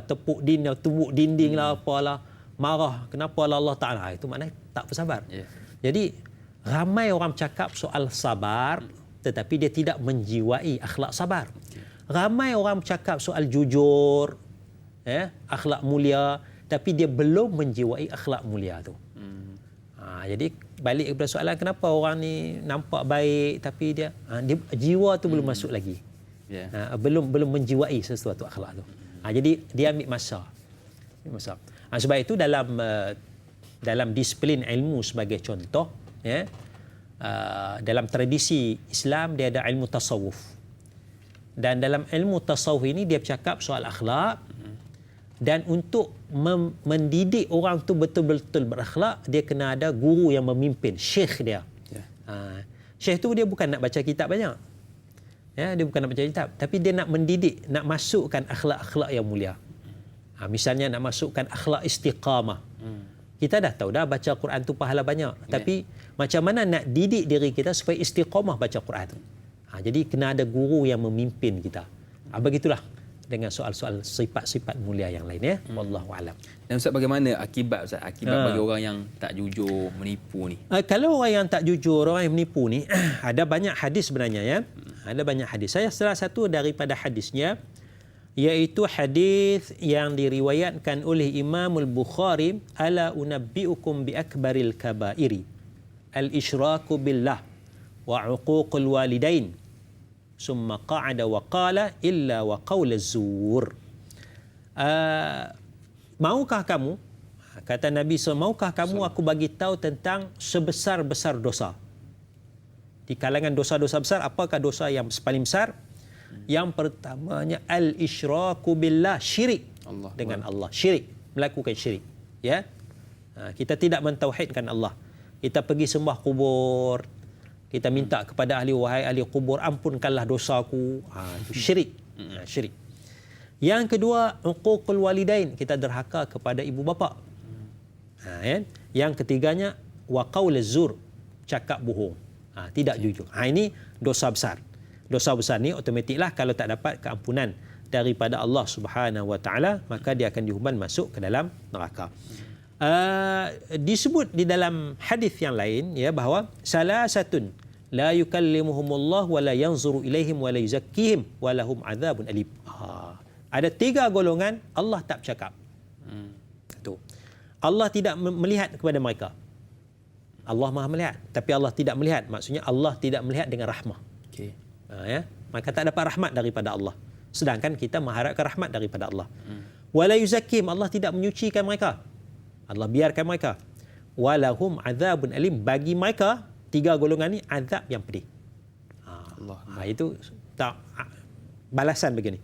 tepuk dinding lah, apalah, marah, kenapa Allah Ta'ala, itu maknanya tak bersabar. Jadi ramai orang cakap soal sabar, tetapi dia tidak menjiwai akhlak sabar. Ramai orang cakap soal jujur, akhlak mulia, tapi dia belum menjiwai akhlak mulia tu. Jadi balik kepada soalan, kenapa orang ni nampak baik tapi dia jiwa tu belum masuk lagi. Belum menjiwai sesuatu akhlak tu. Jadi dia ambil masa. Sebab itu dalam disiplin ilmu sebagai contoh, dalam tradisi Islam dia ada ilmu tasawuf. Dan dalam ilmu tasawuf ini dia bercakap soal akhlak. Dan untuk mendidik orang tu betul-betul berakhlak, dia kena ada guru yang memimpin, syekh dia. Syekh tu dia bukan nak baca kitab banyak. Dia bukan nak baca kitab, tapi dia nak mendidik, nak masukkan akhlak-akhlak yang mulia. Misalnya nak masukkan akhlak istiqamah. Kita dah tahu dah baca Quran tu pahala banyak, tapi macam mana nak didik diri kita supaya istiqamah baca Quran tu? Jadi kena ada guru yang memimpin kita. Begitulah dengan soal-soal sifat-sifat mulia yang lain, ya. Wallahu a'lam. Dan Ustaz, bagaimana akibat bagi orang yang tak jujur, menipu ni? Kalau orang yang tak jujur, orang yang menipu ni, ada banyak hadis sebenarnya, ya. Ada banyak hadis. Saya salah satu daripada hadisnya, iaitu hadis yang diriwayatkan oleh Imam Al-Bukhari, ala unabbiukum bi akbaril kabairi al-isyraku billah wa uququl walidain. Summa qa'ada wa qala illa wa qawl az-zur. Maukah kamu Kata Nabi SAW, maukah kamu aku bagi tahu tentang sebesar-besar dosa? Di kalangan dosa-dosa besar, apakah dosa yang paling besar? Yang pertamanya al-isyraku billah, syirik dengan Allah. Syirik, melakukan syirik. Ya, kita tidak mentauhidkan Allah. Kita pergi sembah kubur. Kita minta kepada ahli, wahai ahli kubur, ampunkanlah dosaku. Itu syirik. Syirik. Yang kedua, uququl walidain, kita derhaka kepada ibu bapa. Yang ketiganya, wa qaulaz zur, cakap bohong. Tidak jujur. Ini dosa besar. Dosa besar ni automatiklah kalau tak dapat keampunan daripada Allah Subhanahu Wa Taala, maka dia akan dihuban masuk ke dalam neraka. Disebut di dalam hadis yang lain ya bahawa salasatun la yukallimuhumullah wa la yanzuru ilaihim wa la yuzakkihim wa lahum adzabun alim. Ada 3 golongan Allah tak bercakap. Itu. Allah tidak melihat kepada mereka. Allah Maha melihat, tapi Allah tidak melihat. Maksudnya Allah tidak melihat dengan rahmah. Okey. Ya, maka tak dapat rahmat daripada Allah. Sedangkan kita mengharapkan rahmat daripada Allah. Wala yuzakkihim, Allah tidak menyucikan mereka. Allah biarkan mereka. Walahum adzabun alim, bagi mereka 3 golongan ni azab yang pedih. Allah. Itu tak balasan begini.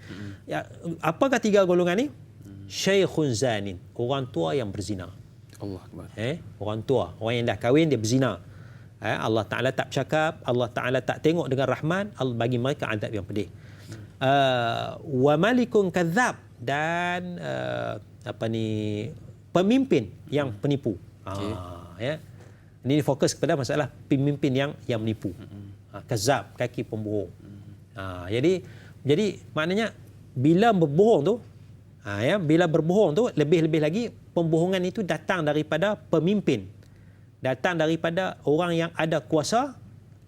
Ya, apakah 3 golongan ni? Syekhun zanin, orang tua yang berzina. Allah Akbar. Orang tua, orang yang dah kahwin dia berzina. Allah Ta'ala tak bercakap, Allah Ta'ala tak tengok dengan rahman, Allah bagi mereka azab yang pedih. Wa malikun kadzab, dan pemimpin yang penipu. Ya. Ini fokus kepada masalah pemimpin yang menipu. Kadzab, kaki pembohong. Jadi maknanya bila berbohong tu, bila berbohong tu lebih-lebih lagi pembohongan itu datang daripada pemimpin. Datang daripada orang yang ada kuasa,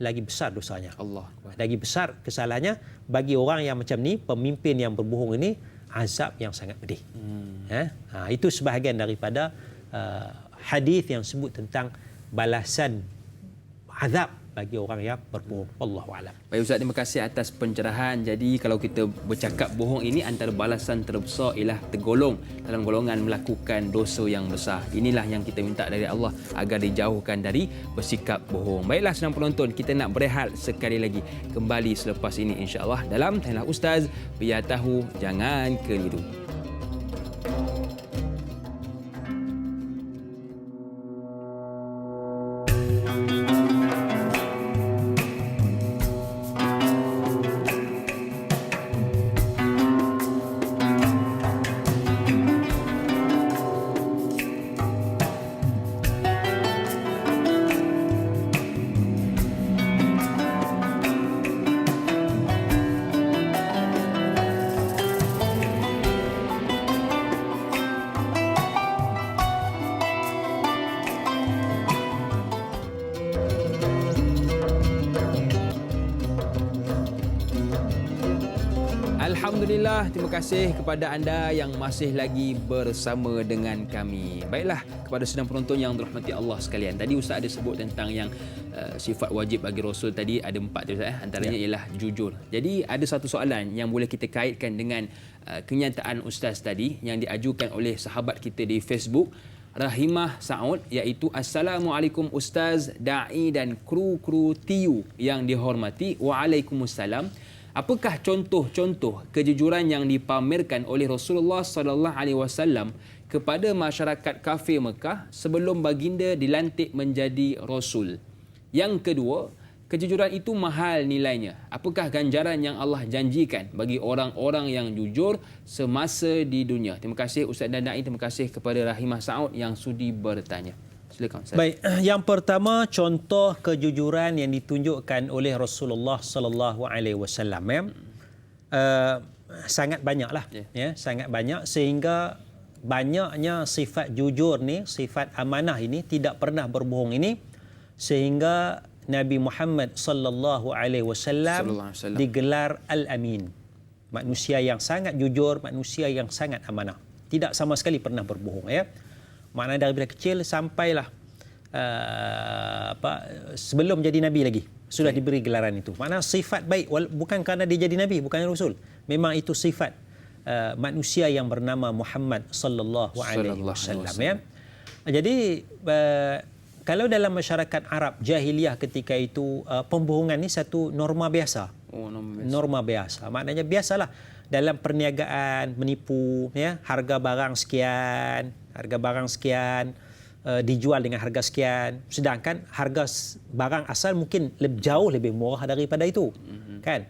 lagi besar dosanya. Allah. Lagi besar kesalahannya bagi orang yang macam ni, pemimpin yang berbohong ini, azab yang sangat pedih. Itu sebahagian daripada hadis yang sebut tentang balasan azab bagi orang yang berbohong. Wallahu a'lam. Baik Ustaz, terima kasih atas pencerahan. Jadi kalau kita bercakap bohong ini, antara balasan terbesar ialah tergolong dalam golongan melakukan dosa yang besar. Inilah yang kita minta dari Allah agar dijauhkan dari bersikap bohong. Baiklah senang penonton, kita nak berehat sekali lagi. Kembali selepas ini insya-Allah dalam Tanyalah Ustaz, biar tahu jangan keliru. Alhamdulillah, terima kasih kepada anda yang masih lagi bersama dengan kami. Baiklah, kepada sedang penonton yang dirahmati Allah sekalian. Tadi Ustaz ada sebut tentang yang sifat wajib bagi Rasul tadi ada 4 tu Ustaz. Antaranya ialah jujur. Jadi ada satu soalan yang boleh kita kaitkan dengan kenyataan Ustaz tadi yang diajukan oleh sahabat kita di Facebook, Rahimah Saud, iaitu Assalamualaikum Ustaz, Da'i dan kru-kru TU yang dihormati. Waalaikumsalam. Apakah contoh-contoh kejujuran yang dipamerkan oleh Rasulullah sallallahu alaihi wasallam kepada masyarakat kafir Mekah sebelum baginda dilantik menjadi rasul? Yang kedua, kejujuran itu mahal nilainya. Apakah ganjaran yang Allah janjikan bagi orang-orang yang jujur semasa di dunia? Terima kasih Ustaz dan Da'i, terima kasih kepada Rahimah Saud yang sudi bertanya. Silakan Ustaz. Baik, yang pertama contoh kejujuran yang ditunjukkan oleh Rasulullah sallallahu alaihi wasallam sangat banyaklah ya, sangat banyak sehingga banyaknya sifat jujur ni, sifat amanah ini, tidak pernah berbohong ini, sehingga Nabi Muhammad sallallahu alaihi wasallam digelar Al-Amin. Manusia yang sangat jujur, manusia yang sangat amanah. Tidak sama sekali pernah berbohong ya. Maknanya daripada kecil sampailah sebelum jadi nabi lagi sudah diberi gelaran itu. Maknanya sifat baik, bukan kerana dia jadi nabi, bukan rasul. Memang itu sifat manusia yang bernama Muhammad sallallahu alaihi wasallam ya. Jadi kalau dalam masyarakat Arab jahiliyah ketika itu pembohongan ni satu norma biasa. Oh, Norma biasa. Maknanya biasalah dalam perniagaan menipu, ya, harga barang sekian, dijual dengan harga sekian, sedangkan harga barang asal mungkin jauh lebih murah daripada itu. Kan?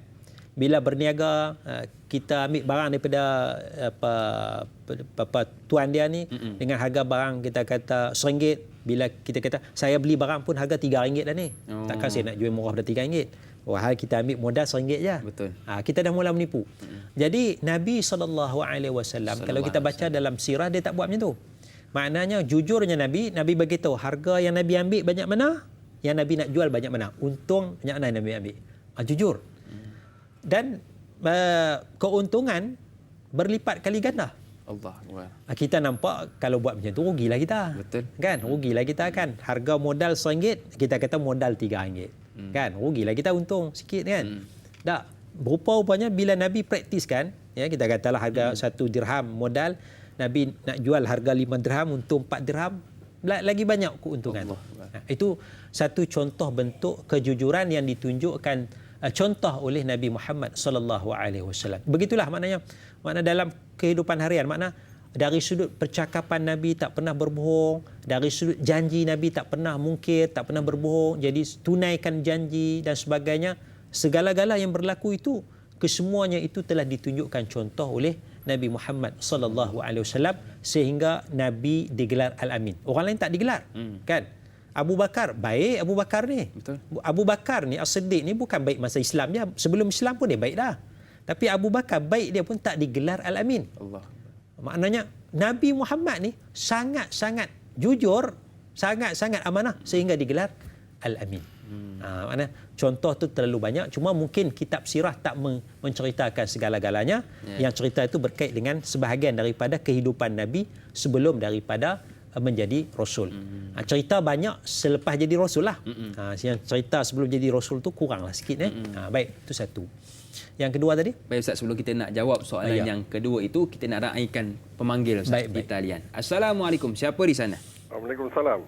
Bila berniaga, kita ambil barang daripada tuan dia ni dengan harga barang kita kata RM1. Bila kita kata saya beli barang pun harga RM3 dah ni. Takkan saya nak jual murah pada RM3. Wahai kita ambil modal RM1 je. Betul. Kita dah mula menipu. Jadi Nabi SAW kalau kita baca dalam sirah dia tak buat macam tu. Maknanya jujurnya Nabi beritahu harga yang Nabi ambil banyak mana, yang Nabi nak jual banyak mana. Untung banyak mana yang Nabi ambil. Jujur. Dan keuntungan berlipat kali ganda. Allah. Kita nampak kalau buat macam tu rugilah kita. Betul. Kan? Rugilah kita kan. Harga modal RM1, kita kata modal RM3. Kan? Rugilah kita untung sikit kan. Tak. Rupa-rupanya bila Nabi praktiskan, ya, kita katalah harga 1 dirham modal, Nabi nak jual harga 5 dirham, untung 4 dirham, lagi banyak keuntungan. Itu satu contoh bentuk kejujuran yang ditunjukkan contoh oleh Nabi Muhammad sallallahu alaihi wasallam. Begitulah maknanya dalam kehidupan harian, makna dari sudut percakapan Nabi tak pernah berbohong, dari sudut janji Nabi tak pernah mungkir, tak pernah berbohong, jadi tunaikan janji dan sebagainya. Segala-gala yang berlaku itu, kesemuanya itu telah ditunjukkan contoh oleh Nabi Muhammad sallallahu alaihi wasallam sehingga Nabi digelar Al-Amin. Orang lain tak digelar, kan? Abu Bakar, baik Abu Bakar ni. Betul. Abu Bakar ni, As-Siddiq ni bukan baik masa Islam dia. Sebelum Islam pun dia baik dah. Tapi Abu Bakar baik dia pun tak digelar Al-Amin. Allah. Maknanya Nabi Muhammad ni sangat-sangat jujur, sangat-sangat amanah sehingga digelar Al-Amin. Maknanya contoh tu terlalu banyak. Cuma mungkin kitab sirah tak menceritakan segala-galanya. Yang cerita itu berkait dengan sebahagian daripada kehidupan Nabi sebelum daripada menjadi Rasul. Cerita banyak selepas jadi Rasul lah. Yang cerita sebelum jadi Rasul tu kuranglah sikit. Baik, itu satu. Yang kedua tadi? Baik Ustaz, sebelum kita nak jawab soalan yang kedua itu, kita nak raikan pemanggil Ustaz di talian. Assalamualaikum. Siapa di sana? Waalaikumsalam.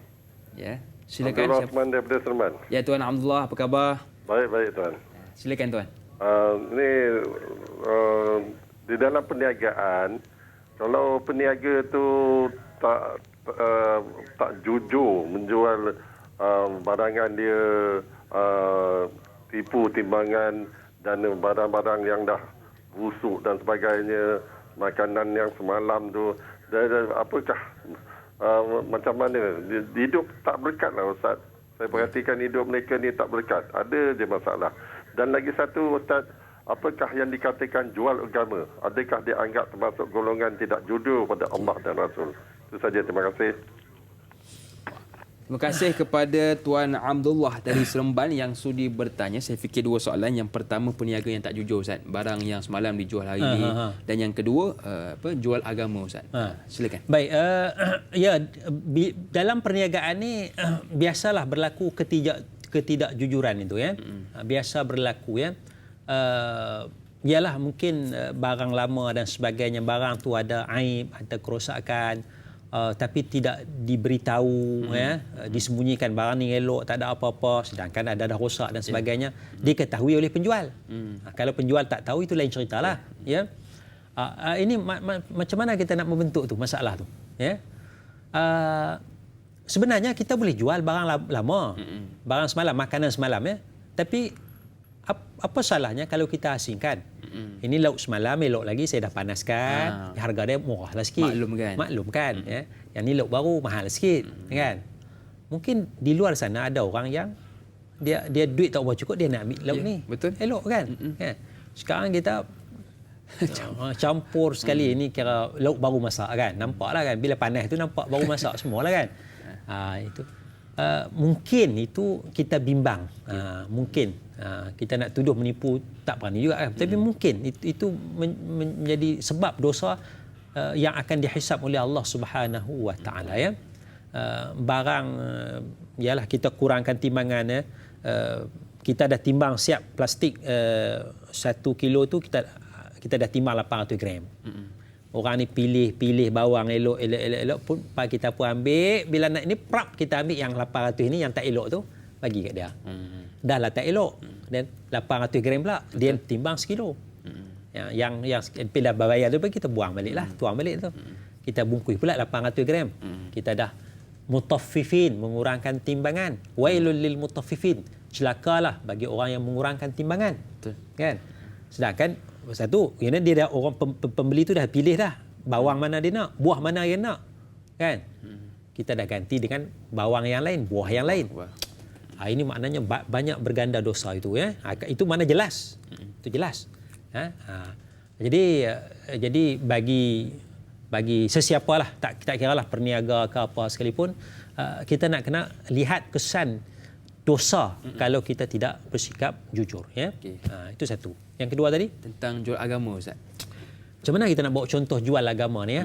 Ya, silakan. Abdul Rahman daripada Serman. Ya Tuan Abdullah, apa khabar? Baik Tuan. Silakan Tuan. Ini di dalam perniagaan, kalau peniaga tu tak jujur menjual barangan dia, tipu timbangan dan barang-barang yang dah busuk dan sebagainya, makanan yang semalam tu, apakah macam mana? Hidup tak berkat lah Ustaz. Saya perhatikan hidup mereka ni tak berkat. Ada je masalah. Dan lagi satu Ustaz, apakah yang dikatakan jual agama? Adakah dianggap termasuk golongan tidak jujur pada Allah dan Rasul? Itu saja, terima kasih. Terima kasih kepada Tuan Abdullah dari Seremban yang sudi bertanya. Saya fikir dua soalan. Yang pertama, peniaga yang tak jujur Ustaz. Barang yang semalam dijual hari ini. Dan yang kedua, jual agama Ustaz. Silakan. Baik, dalam perniagaan ni biasalah berlaku ketidakjujuran itu ya. Biasa berlaku ya. Ialah mungkin barang lama dan sebagainya, barang tu ada aib, ada kerosakan, tapi tidak diberitahu, disembunyikan barang ni elok, tak ada apa-apa, sedangkan ada rosak dan sebagainya, diketahui oleh penjual. Kalau penjual tak tahu, itu lain ceritalah. Ya. Ini macam mana kita nak membentuk tu masalah tu? Ya. Sebenarnya kita boleh jual barang lama, barang semalam, makanan semalam ya. Tapi apa salahnya kalau kita asingkan? Ini lauk semalam, elok lagi saya dah panaskan, harga dia murah lah sikit. Maklum kan? Ya. Yang ni lauk baru mahal sikit, kan? Mungkin di luar sana ada orang yang dia duit tak berapa cukup, dia nak ambil lauk ni. Betul. Elok kan? Ya. Sekarang kita campur sekali, ini kira lauk baru masak kan? Nampaklah kan? Bila panas tu nampak baru masak semualah kan? Itu. Mungkin itu kita bimbang. Mungkin kita nak tuduh menipu tak berani juga kan. Tapi mungkin itu menjadi sebab dosa yang akan dihisab oleh Allah Subhanahu wa taala ya. Barang ialah kita kurangkan timbangan ya. Kita dah timbang siap plastik 1 kilo tu kita dah timbang 800 gram. Orang ni pilih bawang elok pun kita pun ambil. Bila nak ni prap kita ambil yang 800 ni yang tak elok tu bagi kat dia. Dah lah tak elok. Dan 800 gram pula. Dia timbang sekilo. Yang bila bayar tu kita buang balik lah. Tuang balik tu. Kita bungkus pula 800 gram. Kita dah mutaffifin, mengurangkan timbangan. Wailul lil mutaffifin. Celakalah bagi orang yang mengurangkan timbangan. Kan? Sedangkan satu, dia dah orang pembeli tu dah pilih dah bawang mana dia nak, buah mana dia nak. Kan? Kita dah ganti dengan bawang yang lain, buah yang lain. Ini maknanya banyak berganda dosa itu ya. Itu mana jelas. Itu jelas. Jadi bagi sesiapalah, tak kiralah perniaga ke apa sekalipun, kita nak kena lihat kesan dosa kalau kita tidak bersikap jujur ya. Itu satu. Yang kedua tadi tentang jual agama, Ustaz. Macam mana kita nak bawa contoh jual agama ni ya?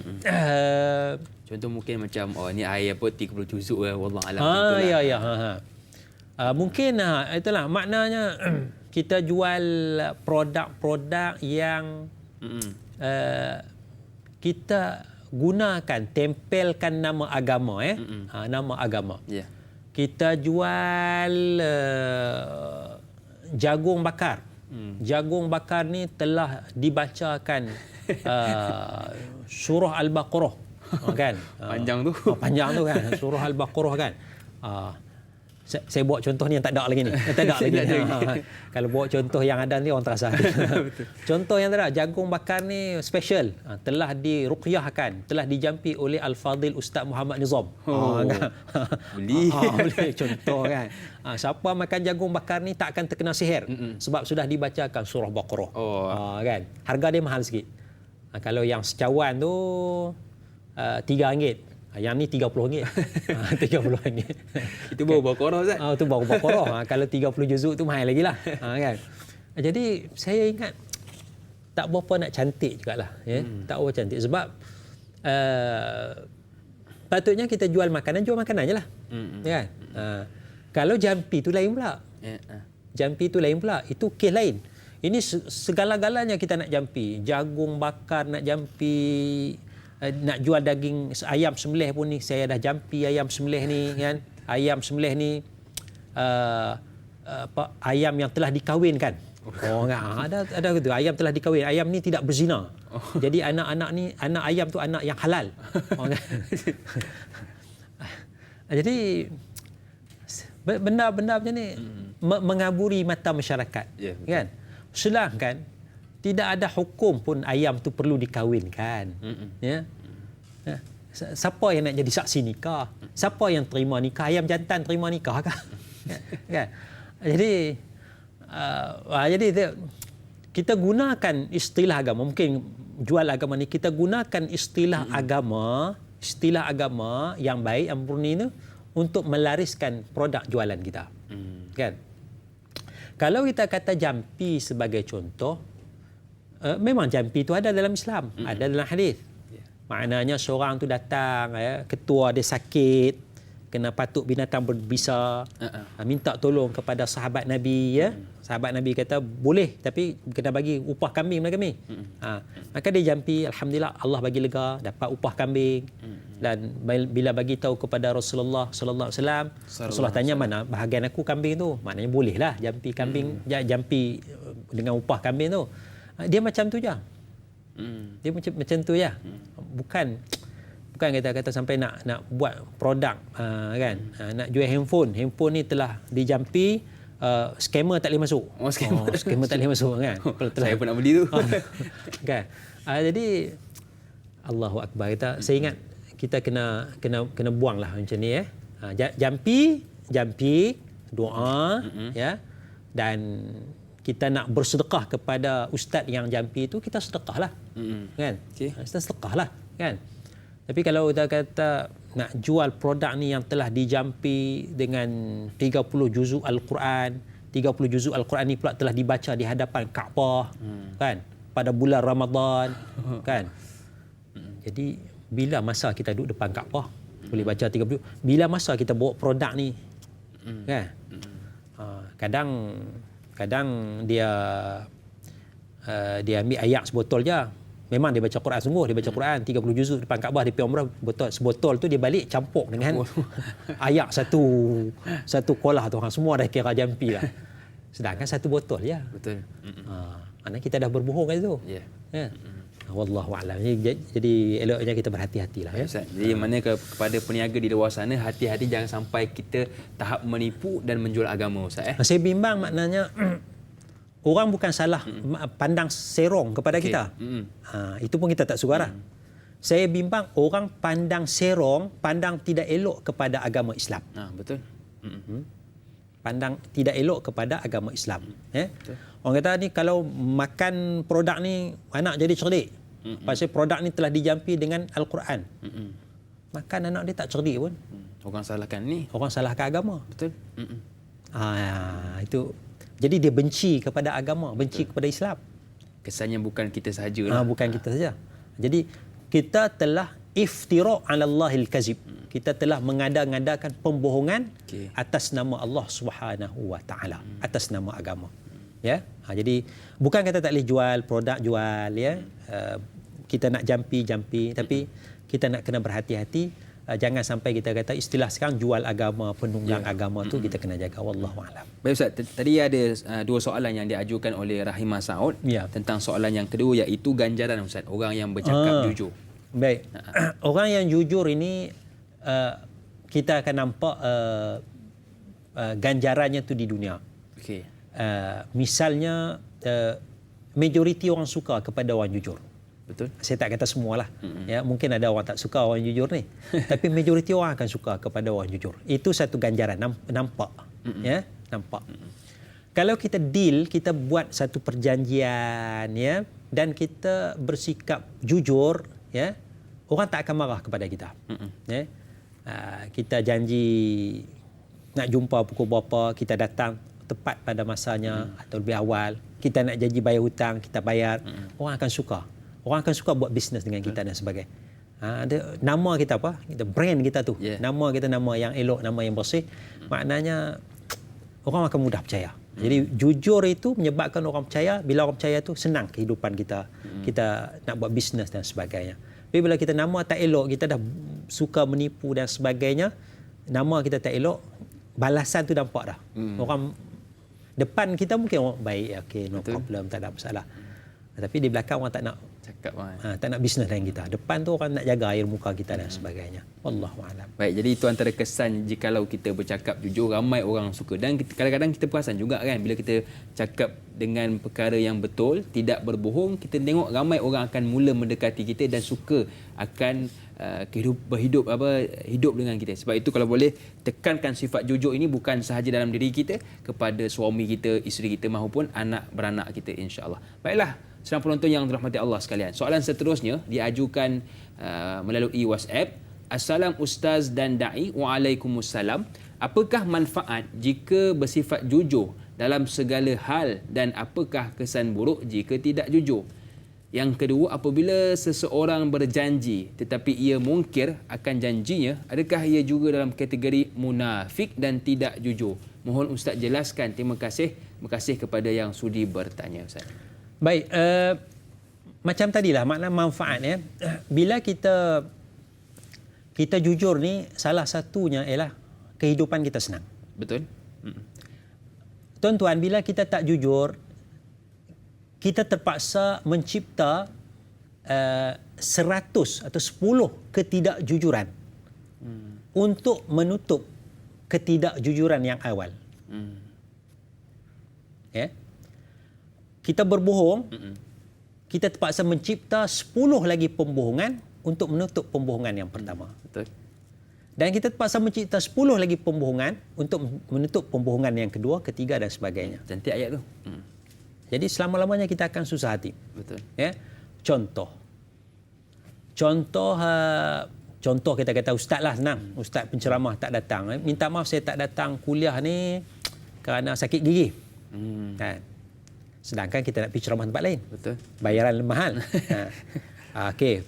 Contoh mungkin macam ni ayat apa 30 juzuk wallah alam ya. Mungkin itulah maknanya kita jual produk-produk yang kita gunakan, tempelkan nama agama nama agama. Kita jual jagung bakar. Jagung bakar ni telah dibacakan surah Al-Baqarah kan. Panjang tu. Panjang tu kan, surah Al-Baqarah kan. Saya buat contoh ni yang tak ada lagi ni. Tak ada lagi. Kalau buat contoh yang ada ni orang terasa. Contoh yang tak ada, jagung bakar ni special. Telah diruqyahkan, telah dijampi oleh Al-Fadil Ustaz Muhammad Nizam. Kan? Beli. Boleh contoh kan. Siapa makan jagung bakar ni tak akan terkena sihir. Sebab sudah dibacakan surah Baqarah. Kan? Harga dia mahal sikit. Kalau yang secawan tu RM3. Yang ni RM30. RM30. Itu baru Baqarah, Ustaz. Itu baru Baqarah. Kalau 30 juzuk tu mahal lagi lah. Kan? Jadi saya ingat tak berapa nak cantik jugalah. Ya? Tak berapa cantik. Sebab patutnya kita jual makanan je lah. Kan? Kalau jampi tu lain pula. Jampi tu lain pula. Itu kes lain. Ini segala-galanya kita nak jampi. Jagung bakar nak jampi. Nak jual daging ayam sembelih pun ni saya dah jampi ayam sembelih ni kan. Ayam sembelih ni ayam yang telah dikawinkan. Ada gitu. Ayam telah dikawin. Ayam ni tidak berzina. Jadi anak-anak ni, anak ayam tu anak yang halal. Jadi benda-benda macam ni mengaburi mata masyarakat. Kan? Sedangkan tidak ada hukum pun ayam tu perlu dikawinkan. Ya. Siapa yang nak jadi saksi nikah? Siapa yang terima nikah? Ayam jantan terima nikah kah? Kan? Jadi kita gunakan istilah agama. Mungkin jual agama ni kita gunakan istilah agama yang baik, yang murni ni untuk melariskan produk jualan kita. Kan? Kalau kita kata jampi sebagai contoh, memang jampi itu ada dalam Islam, ada dalam hadis. Maknanya seorang tu datang, ketua dia sakit, kena patuk binatang berbisa, minta tolong kepada sahabat Nabi. Sahabat Nabi kata boleh, tapi kena bagi upah kambing kepada kami. Maka dia jampi, alhamdulillah Allah bagi lega, dapat upah kambing. Dan bila bagi tahu kepada Rasulullah sallallahu alaihi wasallam, Rasulullah tanya mana bahagian aku kambing tu? Maknanya bolehlah jampi kambing, jampi dengan upah kambing tu. Dia macam tu je. Dia macam tu je. Bukan kata sampai nak buat produk kan. Nak jual handphone ni telah dijampi, scammer tak boleh masuk. Scammer tak boleh masuk kan. Saya pun nak beli tu. Kan. Jadi Allahu Akbar, saya ingat kita kena buanglah macam ni jampi doa ya, dan kita nak bersedekah kepada ustaz yang jampi itu, kita sedekahlah. Kan? Kita sedekahlah, kan? Tapi kalau kita kata nak jual produk ni yang telah dijampi dengan 30 juzuk Al-Quran, 30 juzuk Al-Quran ni pula telah dibaca di hadapan Kaabah, kan? Pada bulan Ramadan, kan? Jadi bila masa kita duduk depan Kaabah boleh baca 30, bila masa kita bawa produk ni, kan? Kadang dia ambil ayak sebotol je, Memang dia baca Quran sungguh, dia baca Quran 30 juzuk depan Kaabah, dia pergi umrah sebotol tu dia balik campur dengan ayak satu kolah tu, orang semua dah kira jampi lah. Sedangkan satu botol ya. Betul. Mana kita dah berbohong kat situ. Ya. Ya. Wallahu a'lam. Jadi eloknya kita berhati-hatilah ya. Ustaz, jadi mana kepada peniaga di luar sana, hati-hati jangan sampai kita tahap menipu dan menjual agama Ustaz. Saya bimbang maknanya orang bukan salah pandang serong kepada kita. Itu pun kita tak suka lah. Saya bimbang orang pandang serong, pandang tidak elok kepada agama Islam. Betul. Pandang tidak elok kepada agama Islam. Orang kata ni kalau makan produk ni anak jadi cerdik. Pasal produk ni telah dijampi dengan Al-Quran. Makan anak dia tak cerdik pun. Orang salahkan ni. Orang salahkan agama. Betul. Itu. Jadi dia benci kepada agama, benci kepada Islam. Kesannya bukan kita sahaja. Bukan kita saja. Jadi kita telah iftira' 'ala Allahil kazib. Kita telah mengada-ngadakan pembohongan atas nama Allah Subhanahu wa taala, atas nama agama. Ya. Jadi bukan kata tak boleh jual produk jual ya. Kita nak jampi, tapi kita nak kena berhati-hati. Jangan sampai kita kata istilah sekarang jual agama, penunggang agama tu kita kena jaga. Wallahu a'lam. Baik Ustaz, tadi ada dua soalan yang diajukan oleh Rahimah Saud tentang soalan yang kedua, iaitu ganjaran Ustaz, orang yang bercakap jujur. Baik. Orang yang jujur ini kita akan nampak ganjarannya tu di dunia. Okey. Misalnya majoriti orang suka kepada orang jujur. Betul. Saya tak kata semualah. Ya, mungkin ada orang tak suka orang jujur ni. Tapi majoriti orang akan suka kepada orang jujur. Itu satu ganjaran, nampak. Ya, nampak. Kalau kita deal, kita buat satu perjanjian ya, dan kita bersikap jujur ya, orang tak akan marah kepada kita. Ya. Kita janji nak jumpa pukul berapa, kita datang tepat pada masanya atau lebih awal. Kita nak janji bayar hutang, kita bayar. Orang akan suka. Orang akan suka buat bisnes dengan kita dan sebagainya. Ada nama kita apa? Kita brand kita tu. Nama kita nama yang elok, nama yang bersih. Maknanya orang akan mudah percaya. Jadi jujur itu menyebabkan orang percaya. Bila orang percaya tu senang kehidupan kita. Kita nak buat bisnes dan sebagainya. Tapi bila kita nama tak elok, kita dah suka menipu dan sebagainya, nama kita tak elok, balasan tu nampak dah. Orang depan kita mungkin orang baik, okey, no problem, tak ada masalah. Tapi di belakang orang tak nak cakap, tak nak bisnes dengan kita. Depan tu orang nak jaga air muka kita dan sebagainya. Wallahu a'lam. Baik, jadi itu antara kesan jikalau kita bercakap jujur, ramai orang suka. Dan kadang-kadang kita perasan juga kan, bila kita cakap dengan perkara yang betul, tidak berbohong, kita tengok ramai orang akan mula mendekati kita dan suka akan hidup dengan kita. Sebab itu kalau boleh tekankan sifat jujur ini bukan sahaja dalam diri kita, kepada suami kita, isteri kita maupun anak beranak kita, insya-Allah. Baiklah, sedang penonton yang dirahmati Allah sekalian. Soalan seterusnya diajukan melalui WhatsApp. Assalam Ustaz dan Da'i. Waalaikumsalam. Apakah manfaat jika bersifat jujur dalam segala hal dan apakah kesan buruk jika tidak jujur? Yang kedua, apabila seseorang berjanji tetapi ia mungkir akan janjinya, adakah ia juga dalam kategori munafik dan tidak jujur? Mohon Ustaz jelaskan. Terima kasih. Terima kasih kepada yang sudi bertanya, Ustaz. Baik, macam tadilah makna manfaat ya. Bila kita jujur ni, salah satunya ialah kehidupan kita senang. Betul. Tuan-tuan, bila kita tak jujur, kita terpaksa mencipta 100 atau 10 ketidakjujuran untuk menutup ketidakjujuran yang awal. Ya. Kita berbohong, kita terpaksa mencipta 10 lagi pembohongan untuk menutup pembohongan yang pertama. Betul. Dan kita terpaksa mencipta 10 lagi pembohongan untuk menutup pembohongan yang kedua, ketiga dan sebagainya. Cantik ayat tu. Jadi selama-lamanya kita akan susah hati. Betul. Ya. Contoh kita kata ustaz lah senang. Ustaz penceramah tak datang. Minta maaf saya tak datang kuliah ni kerana sakit gigi. Kan? Sedangkan kita nak pergi ceramah tempat lain. Betul. Bayaran mahal. Okey.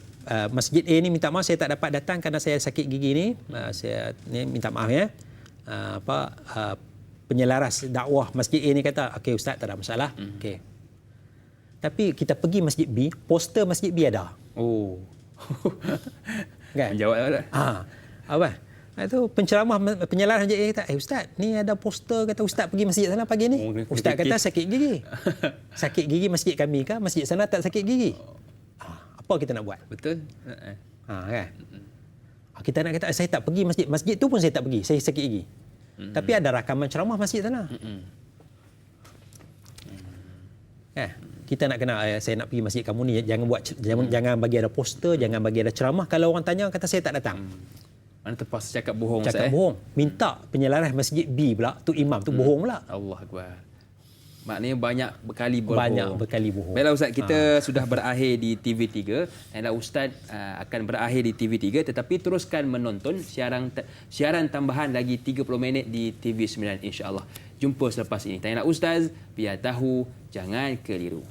Masjid A ni minta maaf saya tak dapat datang kerana saya sakit gigi ni. Saya ni minta maaf ya. Penyelaras dakwah Masjid A ni kata, okey ustaz tak ada masalah. Okey. Tapi kita pergi masjid B, poster masjid B ada. Oh. Kan? Jawab dah. Apa? Itu penceramah penyalaran je kata, ustaz, ni ada poster kata ustaz pergi masjid sana pagi ni. Ustaz kata sakit gigi. Sakit gigi masjid kami ke? Masjid sana tak sakit gigi. Apa kita nak buat? Betul. Kan? Kita nak kata saya tak pergi masjid. Masjid tu pun saya tak pergi. Saya sakit gigi. Tapi ada rakaman ceramah masjid sana. Kita nak kena saya nak pergi masjid kamu ni, jangan bagi ada poster, jangan bagi ada ceramah. Kalau orang tanya kata saya tak datang. Mana terpaksa cakap bohong. Cakap bohong. Minta penyelaras masjid B pula, tu imam tu bohong pula. Allah Akbar. Maknanya banyak berkali bohong. Banyak berkali bohong. Baiklah Ustaz, kita sudah berakhir di TV3 dan Ustaz akan berakhir di TV3, tetapi teruskan menonton siaran tambahan lagi 30 minit di TV9 insya-Allah. Jumpa selepas ini. Tanya Ustaz, biar tahu jangan keliru.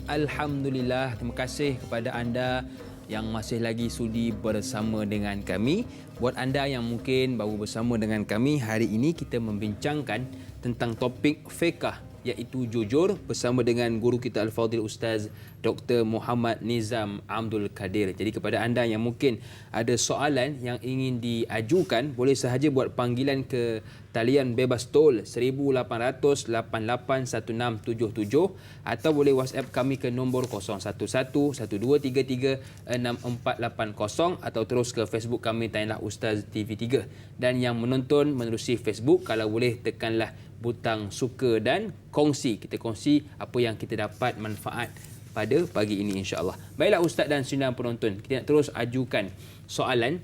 Alhamdulillah. Terima kasih kepada anda yang masih lagi sudi bersama dengan kami. Buat anda yang mungkin baru bersama dengan kami, hari ini kita membincangkan tentang topik fiqh, iaitu jujur, bersama dengan guru kita Al-Fadhil Ustaz Dr. Muhammad Nizam Abdul Kadir. Jadi kepada anda yang mungkin ada soalan yang ingin diajukan, boleh sahaja buat panggilan ke talian bebas tol 1800881677 atau boleh WhatsApp kami ke nombor 011123364480 atau terus ke Facebook kami Tanyalah Ustaz TV3. Dan yang menonton menerusi Facebook, kalau boleh tekanlah butang suka dan kongsi. Kita kongsi apa yang kita dapat manfaat pada pagi ini insya-Allah. Baiklah Ustaz dan sidang penonton, kita nak terus ajukan soalan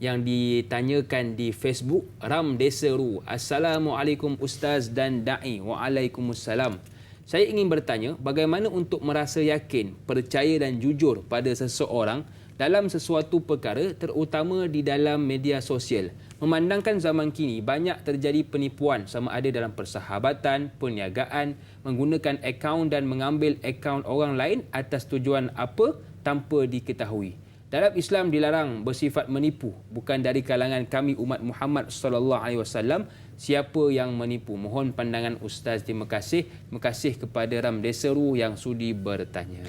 yang ditanyakan di Facebook. Ram Deseru, Assalamualaikum Ustaz dan Da'i. Waalaikumsalam. Saya ingin bertanya, bagaimana untuk merasa yakin, percaya dan jujur pada seseorang dalam sesuatu perkara, terutama di dalam media sosial. Memandangkan zaman kini banyak terjadi penipuan, sama ada dalam persahabatan, perniagaan, menggunakan akaun dan mengambil akaun orang lain atas tujuan apa tanpa diketahui. Dalam Islam dilarang bersifat menipu, bukan dari kalangan kami umat Muhammad sallallahu alaihi wasallam. Siapa yang menipu? Mohon pandangan Ustaz. Terima kasih. Terima kasih kepada Ram Deseru yang sudi bertanya.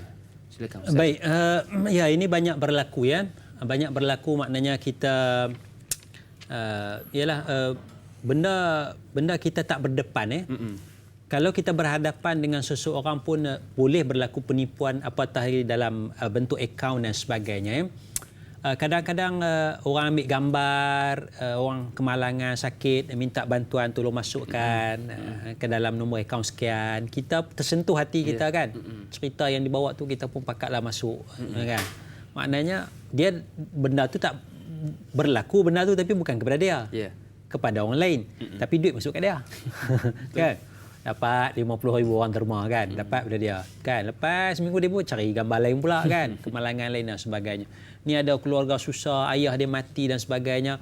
Silakan Ustaz. Baik, ya ini banyak berlaku ya. Banyak berlaku maknanya kita benda kita tak berdepan Kalau kita berhadapan dengan seseorang pun boleh berlaku penipuan apatah dalam bentuk akaun dan sebagainya. Kadang-kadang orang ambil gambar orang kemalangan sakit, minta bantuan tolong masukkan ke dalam nombor akaun sekian. Kita tersentuh hati kita kan. Cerita yang dibawa tu kita pun pakatlah masuk kan. Maknanya dia benda tu tak berlaku benda tu, tapi bukan kepada dia. Kepada orang lain. Tapi duit masuk kat dia. Kan? Dapat 50,000 orang terima kan, dapat pada dia kan. Lepas seminggu dia pun cari gambar lain pula kan, kemalangan lain dan sebagainya. Ni ada keluarga susah, ayah dia mati dan sebagainya.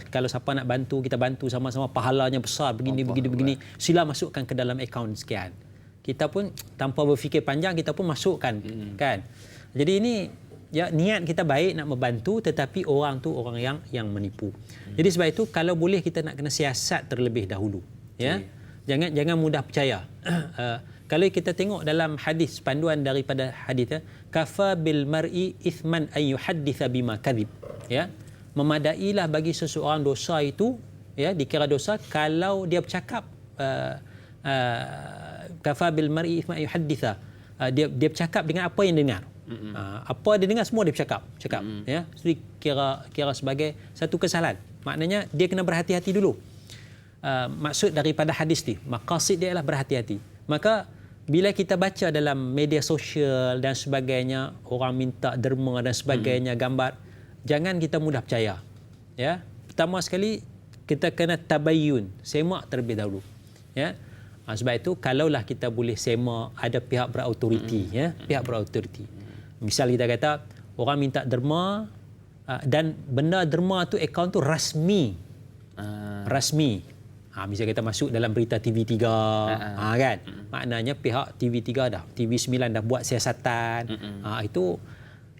Kalau siapa nak bantu, kita bantu sama-sama, pahalanya besar begini. Sila masukkan ke dalam akaun sekian. Kita pun tanpa berfikir panjang kita pun masukkan kan. Jadi ini ya, niat kita baik nak membantu, tetapi orang tu orang yang menipu. Jadi sebab itu kalau boleh kita nak kena siasat terlebih dahulu ya. Jangan mudah percaya. kalau kita tengok dalam hadis, panduan daripada hadis, kafa bil mar'i ithman an yuhadditha bima kadhib, ya, memadailah bagi seseorang dosa itu, ya, dikira dosa kalau dia bercakap, kafa bil mar'i ithman an yuhadditha, dia bercakap dengan apa yang dengar. Apa dia dengar semua dia cakap, ya. Jadi kira sebagai satu kesalahan. Maknanya dia kena berhati-hati dulu. Maksud daripada hadis ni, maqasid dia adalah berhati-hati. Maka bila kita baca dalam media sosial dan sebagainya, orang minta derma dan sebagainya, gambar, jangan kita mudah percaya. Ya, pertama sekali kita kena tabayyun, semak terlebih dahulu. Ya. Sebab itu kalaulah kita boleh semak, ada pihak berautoriti, ya, pihak berautoriti. Misal kita kata orang minta derma, dan benda derma tu akaun tu rasmi. Rasmi. Misal kita masuk dalam berita TV3, kan? Maknanya pihak TV3 dah, TV9 dah buat siasatan.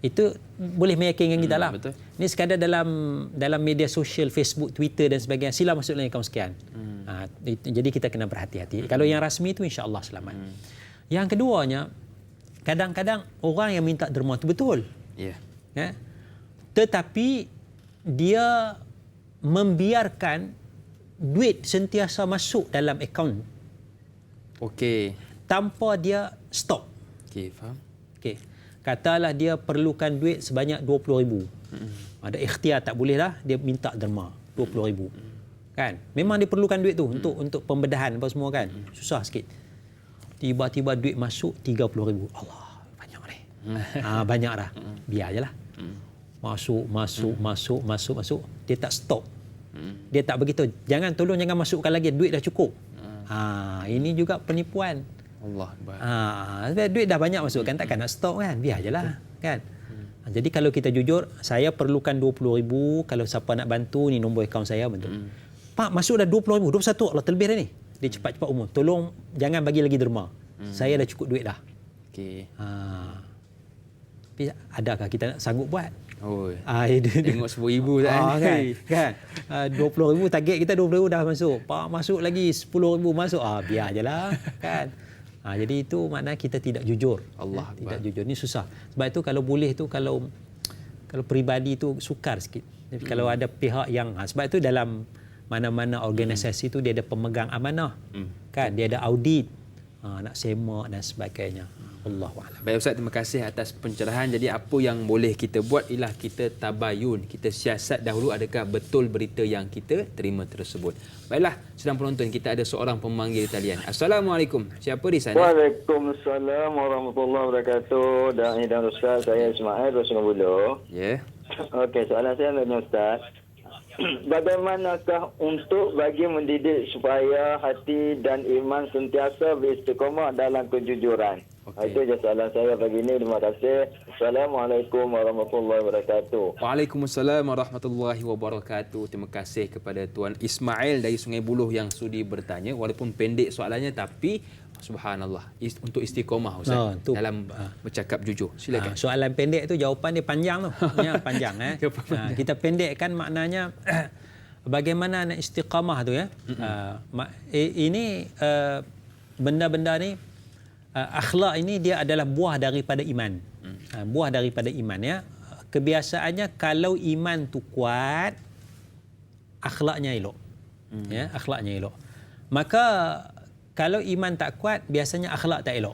Itu boleh meyakinkan kita lah. Betul. Ini sekadar dalam media sosial, Facebook, Twitter dan sebagainya, sila masuk dalam akaun sekian. Jadi kita kena berhati-hati. Kalau yang rasmi itu insya-Allah selamat. Yang keduanya, kadang-kadang orang yang minta derma itu betul. Ya. Ya. Tetapi dia membiarkan duit sentiasa masuk dalam akaun. Okey. Tanpa dia stop. Okey, faham. Okey. Katalah dia perlukan duit sebanyak 20,000. Ada ikhtiar tak boleh lah, dia minta derma 20,000. Kan? Memang dia perlukan duit tu untuk pembedahan apa semua kan. Susah sikit. Tiba-tiba duit masuk 30,000. Allah, banyak ni. Banyak dah. Biar ajalah. Masuk. Dia tak stop. Dia tak begitu. Jangan masukkan lagi, duit dah cukup. Ini juga penipuan. Allah. Sebab duit dah banyak masuk kan, takkan nak stop kan, biar ajalah kan. Jadi kalau kita jujur, saya perlukan 20,000, kalau siapa nak bantu ni nombor akaun saya bantu. Pak, masuk dah 20,000, 21 Allah terlebih dah ni. Dia cepat-cepat umum. Tolong jangan bagi lagi derma. Saya dah cukup duit dah. Okey. Tapi adakah kita nak sanggup buat? Tengok 10,000 kan. 20,000 target kita, 20,000 dah masuk. Pak, masuk lagi 10,000 masuk. Biar ajalah kan. Jadi itu makna kita tidak jujur. Allah tidak jujur. Ini susah. Sebab itu kalau boleh tu, kalau peribadi tu sukar sikit. Tapi kalau ada pihak yang sebab itu dalam mana-mana organisasi tu dia ada pemegang amanah. Kan, dia ada audit. Nak semak dan sebagainya. Allahuakbar. Baik Ustaz, terima kasih atas pencerahan. Jadi apa yang boleh kita buat ialah kita tabayun, kita siasat dahulu adakah betul berita yang kita terima tersebut. Baiklah, sedang penonton, kita ada seorang pemanggil talian. Assalamualaikum. Siapa di sana? Waalaikumsalam warahmatullahi wabarakatuh. Dan Ustaz, saya Ismail Rasulullah Bulu. Ya. Okey, soalan saya adalah Ustaz. Bagaimanakah untuk bagi mendidik supaya hati dan iman sentiasa beristiqamah dalam kejujuran? Itu je soalan saya pagi ini. Terima kasih. Assalamualaikum warahmatullahi wabarakatuh. Waalaikumsalam warahmatullahi wabarakatuh. Terima kasih kepada Tuan Ismail dari Sungai Buloh yang sudi bertanya. Walaupun pendek soalannya, tapi subhanallah, untuk istiqamah Ustaz dalam bercakap jujur. Silakan. Soalan pendek tu jawapan dia panjang tu. Panjang. Kita pendekkan maknanya bagaimana nak istiqamah tu ya. Ini benda-benda ni, akhlak ini dia adalah buah daripada iman. Buah daripada iman ya. Kebiasaannya kalau iman tu kuat, akhlaknya elok. Ya, akhlaknya elok. Maka kalau iman tak kuat, biasanya akhlak tak elok.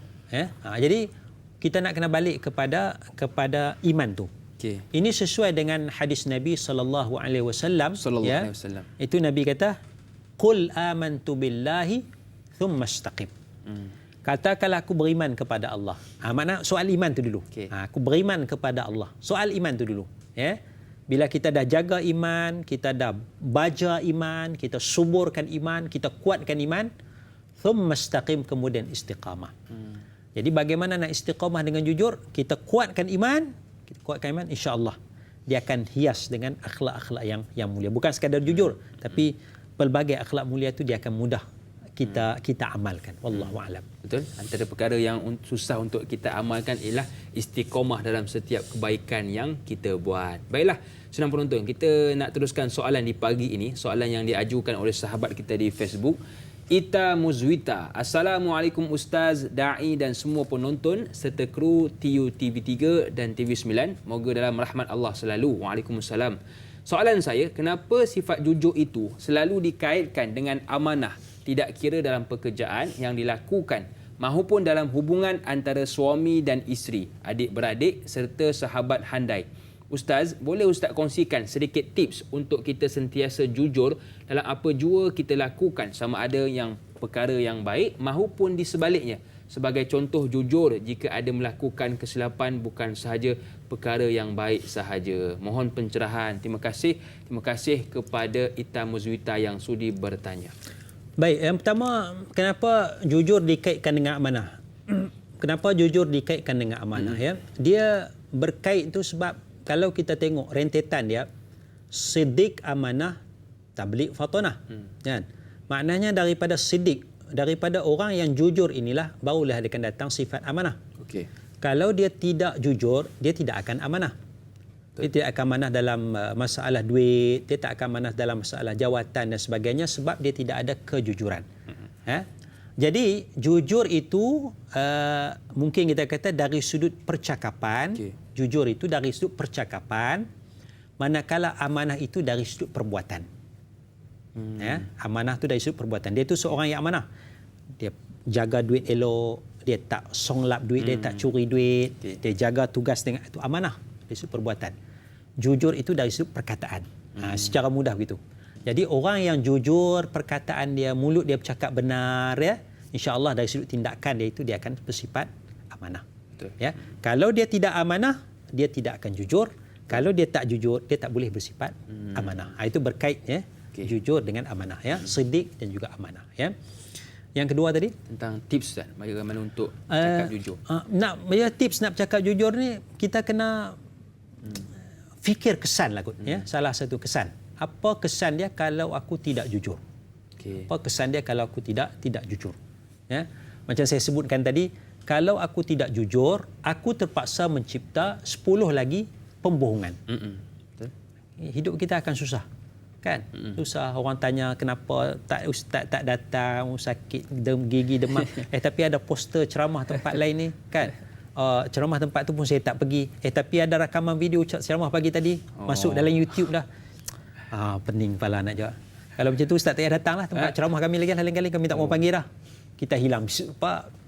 Jadi kita nak kena balik kepada iman tu. Okay. Ini sesuai dengan hadis Nabi sallallahu alaihi wasallam. Itu Nabi kata, "Qul amantu billahi thumma istaqim." Katakanlah aku beriman kepada Allah. Makna soal iman tu dulu. Okay. Aku beriman kepada Allah. Soal iman tu dulu. Ya. Bila kita dah jaga iman, kita dah baja iman, kita suburkan iman, kita kuatkan iman, thumma istaqim, kemudian istiqamah. Jadi bagaimana nak istiqamah dengan jujur? Kita kuatkan iman, insya-Allah dia akan hias dengan akhlak-akhlak yang mulia. Bukan sekadar jujur, tapi pelbagai akhlak mulia itu dia akan mudah kita amalkan. Wallahu a'lam. Betul. Antara perkara yang susah untuk kita amalkan ialah istiqamah dalam setiap kebaikan yang kita buat. Baiklah, senang penonton, kita nak teruskan soalan di pagi ini, soalan yang diajukan oleh sahabat kita di Facebook. Ita Muzwita. Assalamualaikum Ustaz, Da'i dan semua penonton serta kru TU TV3 dan TV9. Moga dalam rahmat Allah selalu. Waalaikumsalam. Soalan saya, kenapa sifat jujur itu selalu dikaitkan dengan amanah, tidak kira dalam pekerjaan yang dilakukan mahupun dalam hubungan antara suami dan isteri, adik-beradik serta sahabat handai? Ustaz, boleh Ustaz kongsikan sedikit tips untuk kita sentiasa jujur dalam apa jua kita lakukan, sama ada yang perkara yang baik mahupun di sebaliknya. Sebagai contoh, jujur jika ada melakukan kesilapan, bukan sahaja perkara yang baik sahaja. Mohon pencerahan. Terima kasih kepada Ita Muzwita yang sudi bertanya. Baik, yang pertama, kenapa jujur dikaitkan dengan amanah? Kenapa jujur dikaitkan dengan amanah? Ya, dia berkait itu sebab kalau kita tengok rentetan dia, siddiq, amanah, tabligh, fatanah. Kan? Maknanya daripada siddiq, daripada orang yang jujur inilah barulah akan datang sifat amanah. Okey. Kalau dia tidak jujur, dia tidak akan amanah. Dia tidak akan amanah dalam masalah duit, dia tak akan amanah dalam masalah jawatan dan sebagainya sebab dia tidak ada kejujuran. Jadi jujur itu mungkin kita kata dari sudut percakapan. Jujur itu dari sudut percakapan, manakala amanah itu dari sudut perbuatan. Amanah itu dari sudut perbuatan. Dia itu seorang yang amanah. Dia jaga duit elok, dia tak songlap duit, dia tak curi duit, dia jaga tugas dengan itu amanah dari sudut perbuatan. Jujur itu dari sudut perkataan. Secara mudah begitu. Jadi orang yang jujur, perkataan dia, mulut dia bercakap benar, ya, insya-Allah dari sudut tindakan dia itu dia akan bersifat amanah. Ya, kalau dia tidak amanah, dia tidak akan jujur. Kalau dia tak jujur, dia tak boleh bersifat amanah. Itu berkait, ya, jujur dengan amanah, ya, siddiq dan juga amanah, ya. Yang kedua tadi tentang tips, Ustaz, bagaimana untuk cakap jujur. Tips nak bercakap jujur ni kita kena fikir kesan lah kot, ya. Salah satu kesan. Apa kesan dia kalau aku tidak jujur? Apa kesan dia kalau aku tidak jujur? Ya. Macam saya sebutkan tadi, kalau aku tidak jujur, aku terpaksa mencipta 10 lagi pembohongan. Hidup kita akan susah. Kan? Susah. Orang tanya kenapa ustaz tak datang, sakit gigi demam. Tapi ada poster ceramah tempat lain ni, kan? Ceramah tempat tu pun saya tak pergi. Tapi ada rakaman video ceramah pagi tadi masuk dalam YouTube dah. Pening kepala nak jawab. Kalau macam tu ustaz tak payah datanglah tempat ceramah kami lagi, lain-kali kami tak mau panggil dah. Kita hilang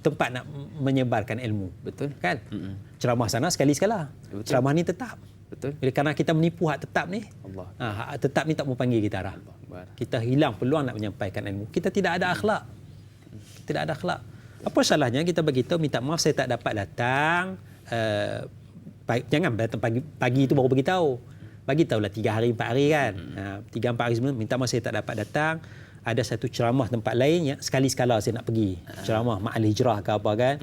tempat nak menyebarkan ilmu. Betul kan? Ceramah sana sekali-sekala. Ceramah ni tetap. Betul. Kerana kita menipu hak tetap ni, hak tetap ni tak mau panggil kita dah. Kita hilang peluang nak menyampaikan ilmu. Kita tidak ada akhlak. Tidak ada akhlak. Apa salahnya kita beritahu, minta maaf saya tak dapat datang. Jangan datang pagi itu baru beritahu. Bagi tahulah 3 hari 4 hari kan. 3-4 hari sebelum, minta maaf saya tak dapat datang. Ada satu ceramah tempat lain yang sekali-sekala saya nak pergi. Ceramah Ma'al Hijrah ke apa kan.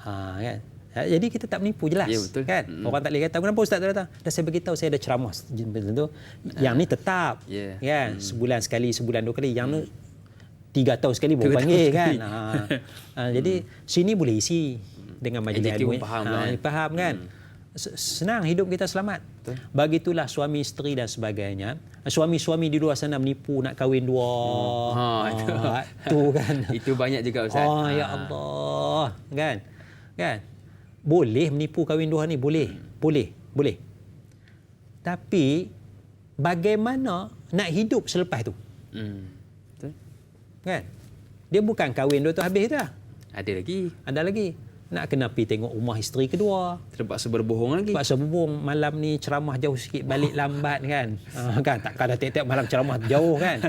Kan. Jadi kita tak menipu, jelas. Ya, betul. Kan? Orang tak boleh kata, kenapa ustaz tak datang? Dah saya beritahu saya ada ceramah tentu. Yang ni tetap. Kan? Sebulan sekali, sebulan 2 kali. Yang ni 3 tahun sekali baru panggil kan. Jadi sini boleh isi dengan majlis ilmu. Faham kan? Senang hidup kita selamat. Betul. Begitulah suami isteri dan sebagainya. Suami-suami di luar sana menipu nak kahwin 2. Itu kan. Itu banyak juga ustaz. Ya Allah. Kan? Boleh menipu kahwin 2 ni, boleh. Tapi bagaimana nak hidup selepas tu? Betul. Kan? Dia bukan kahwin 2 tu habis dah. Ada lagi. Nak kena pergi tengok rumah isteri kedua. Terpaksa berbohong lagi. Terpaksa berbohong. Malam ni ceramah jauh sikit, balik lambat kan. Kan takkan dah tiap-tiap malam ceramah jauh kan.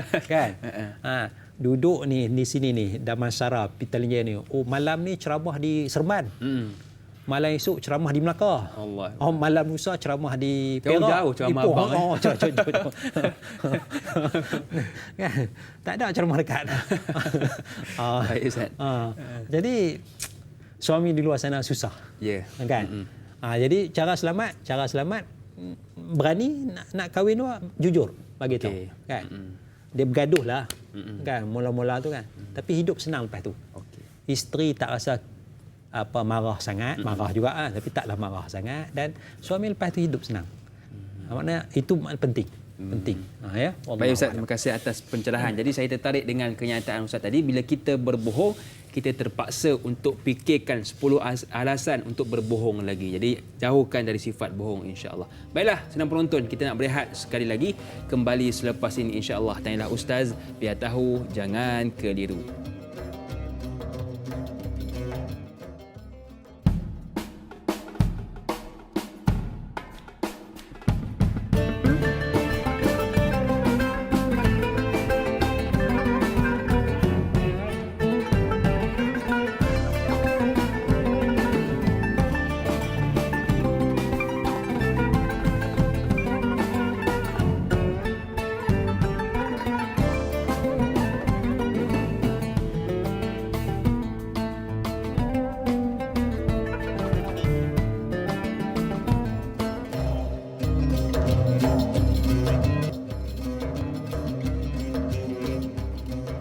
Duduk ni di sini ni, Damansara, Pitalinjaya ni. Malam ni ceramah di Seremban. Malam esok ceramah di Melaka. Malam lusa ceramah di Perak. Jauh ceramah abang. Jauh. Kan? Tak ada ceramah dekat. Baik Ustaz. Jadi suami di luar sana susah. Kan? Jadi cara selamat berani nak kahwin tu jujur bagi tahu. Kan? Dia bergaduh lah. Kan? Mula-mula tu kan. Tapi hidup senang lepas tu. Isteri tak rasa marah sangat, marah juga tapi taklah marah sangat, dan suami lepas tu hidup senang. Maknanya itu penting. Penting. Ya. Baik Ustaz, terima kasih atas pencerahan. Jadi saya tertarik dengan kenyataan Ustaz tadi, bila kita berbohong, kita terpaksa untuk fikirkan 10 alasan untuk berbohong lagi. Jadi jauhkan dari sifat bohong, insya-Allah. Baiklah, senang penonton, kita nak berehat sekali lagi. Kembali selepas ini, insya-Allah. Tanyalah Ustaz, biar tahu, jangan keliru.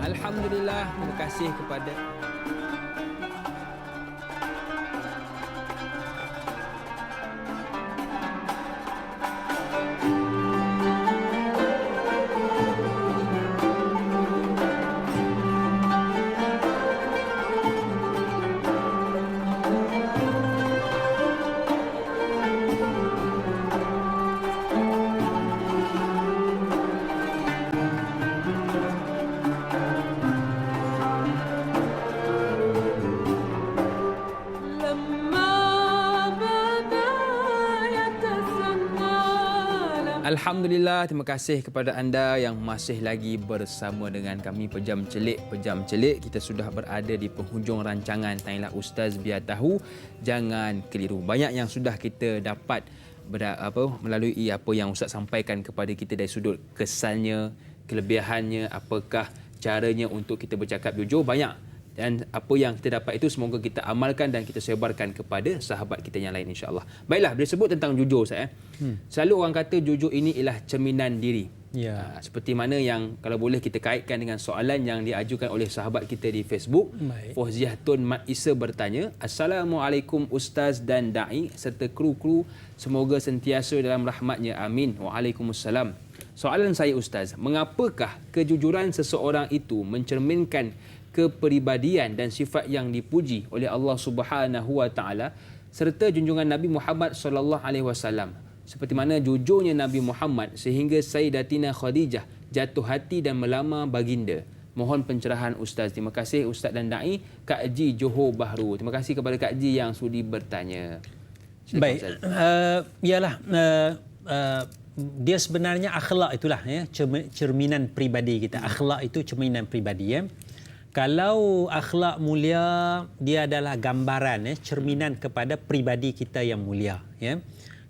Alhamdulillah, terima kasih kepada Alhamdulillah, terima kasih kepada anda yang masih lagi bersama dengan kami Pejam Celik. Kita sudah berada di penghujung rancangan Tanyalah Ustaz, biar tahu, jangan keliru. Banyak yang sudah kita dapat melalui apa yang Ustaz sampaikan kepada kita dari sudut kesannya, kelebihannya, apakah caranya untuk kita bercakap jujur, banyak. Dan apa yang kita dapat itu semoga kita amalkan dan kita sebarkan kepada sahabat kita yang lain, insya-Allah. Baiklah, bila sebut tentang jujur Ustaz, selalu orang kata jujur ini ialah cerminan diri. Ya. Seperti mana yang kalau boleh kita kaitkan dengan soalan yang diajukan oleh sahabat kita di Facebook. Fauziah Tun Mat Isa bertanya, Assalamualaikum Ustaz dan Da'i serta kru-kru, semoga sentiasa dalam rahmatnya, amin. Waalaikumsalam. Soalan saya Ustaz, mengapakah kejujuran seseorang itu mencerminkan kepribadian dan sifat yang dipuji oleh Allah Subhanahu wa taala serta junjungan Nabi Muhammad sallallahu alaihi wasallam, seperti mana jujurnya Nabi Muhammad sehingga Sayyidatina Khadijah jatuh hati dan melamar baginda? Mohon pencerahan Ustaz. Terima kasih Ustaz dan Da'i. Kak Ji Johor Bahru. Terima kasih kepada Kak Ji yang sudi bertanya. Baik, ialah dia sebenarnya akhlak itulah ya, cerminan pribadi kita. Akhlak itu cerminan pribadi ya. Kalau akhlak mulia, dia adalah gambaran ya, cerminan kepada pribadi kita yang mulia ya.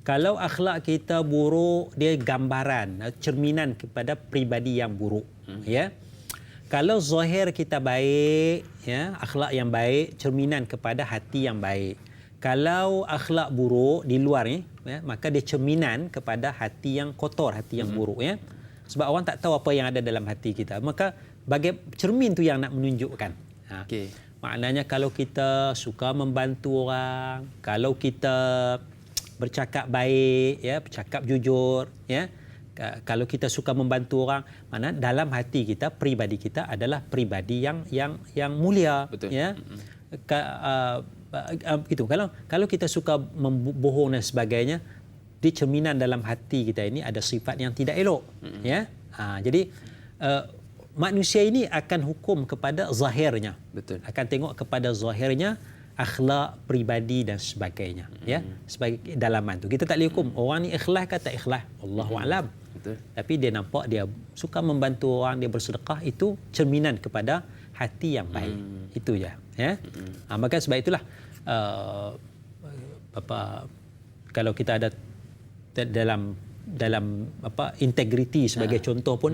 Kalau akhlak kita buruk, dia gambaran, cerminan kepada pribadi yang buruk ya. Kalau zahir kita baik ya, akhlak yang baik, cerminan kepada hati yang baik. Kalau akhlak buruk di luar ya, maka dia cerminan kepada hati yang kotor, hati yang buruk ya. Sebab orang tak tahu apa yang ada dalam hati kita. Maka bagi cermin tu yang nak menunjukkan. Maknanya kalau kita suka membantu orang, kalau kita bercakap baik, ya, bercakap jujur, ya, kalau kita suka membantu orang, mana dalam hati kita, pribadi kita adalah pribadi yang mulia. Betul. Ya. Gitu. Kalau kita suka membohong dan sebagainya, di cerminan dalam hati kita ini ada sifat yang tidak elok. Ya. Jadi manusia ini akan hukum kepada zahirnya. Betul. Akan tengok kepada zahirnya, akhlak, pribadi dan sebagainya. Ya, sebagai dalaman tu. Kita tak boleh hukum orang ni ikhlas ke tak ikhlas. Allahu a'lam. Betul. Tapi dia nampak dia suka membantu orang, dia bersedekah, itu cerminan kepada hati yang baik. Itu je. Ya. Maka sebab itulah kalau kita ada dalam integriti sebagai contoh pun,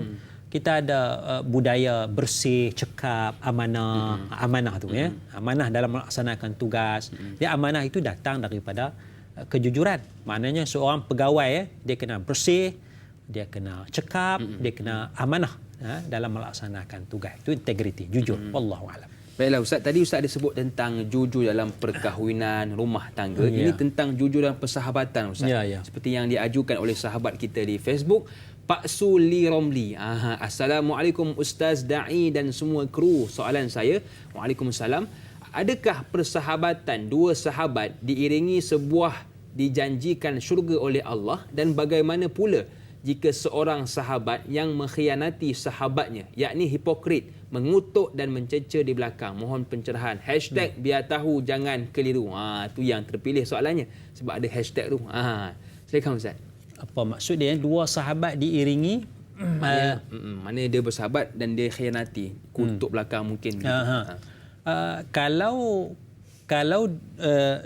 kita ada budaya bersih, cekap, amanah tu ya. Amanah dalam melaksanakan tugas. Dia amanah itu datang daripada kejujuran. Maknanya seorang pegawai dia kena bersih, dia kena cekap, dia kena amanah dalam melaksanakan tugas. Itu integriti, jujur. Wallahu a'lam. Baiklah Ustaz, tadi Ustaz ada sebut tentang jujur dalam perkahwinan, rumah tangga. Ini tentang jujur dalam persahabatan Ustaz. Seperti yang diajukan oleh sahabat kita di Facebook, Pak Suli Romli. Assalamualaikum Ustaz Da'i dan semua kru. Soalan saya, Waalaikumsalam. Adakah persahabatan dua sahabat diiringi sebuah dijanjikan syurga oleh Allah, dan bagaimana pula jika seorang sahabat yang mengkhianati sahabatnya, yakni hipokrit, mengutuk dan mencerca di belakang? Mohon pencerahan. Hashtag biar tahu jangan keliru. Tu yang terpilih soalannya sebab ada hashtag tu. Silakan Ustaz. Apa maksud dia? Dua sahabat diiringi mana dia bersahabat dan dia khianati, kutuk belakang mungkin. Kalau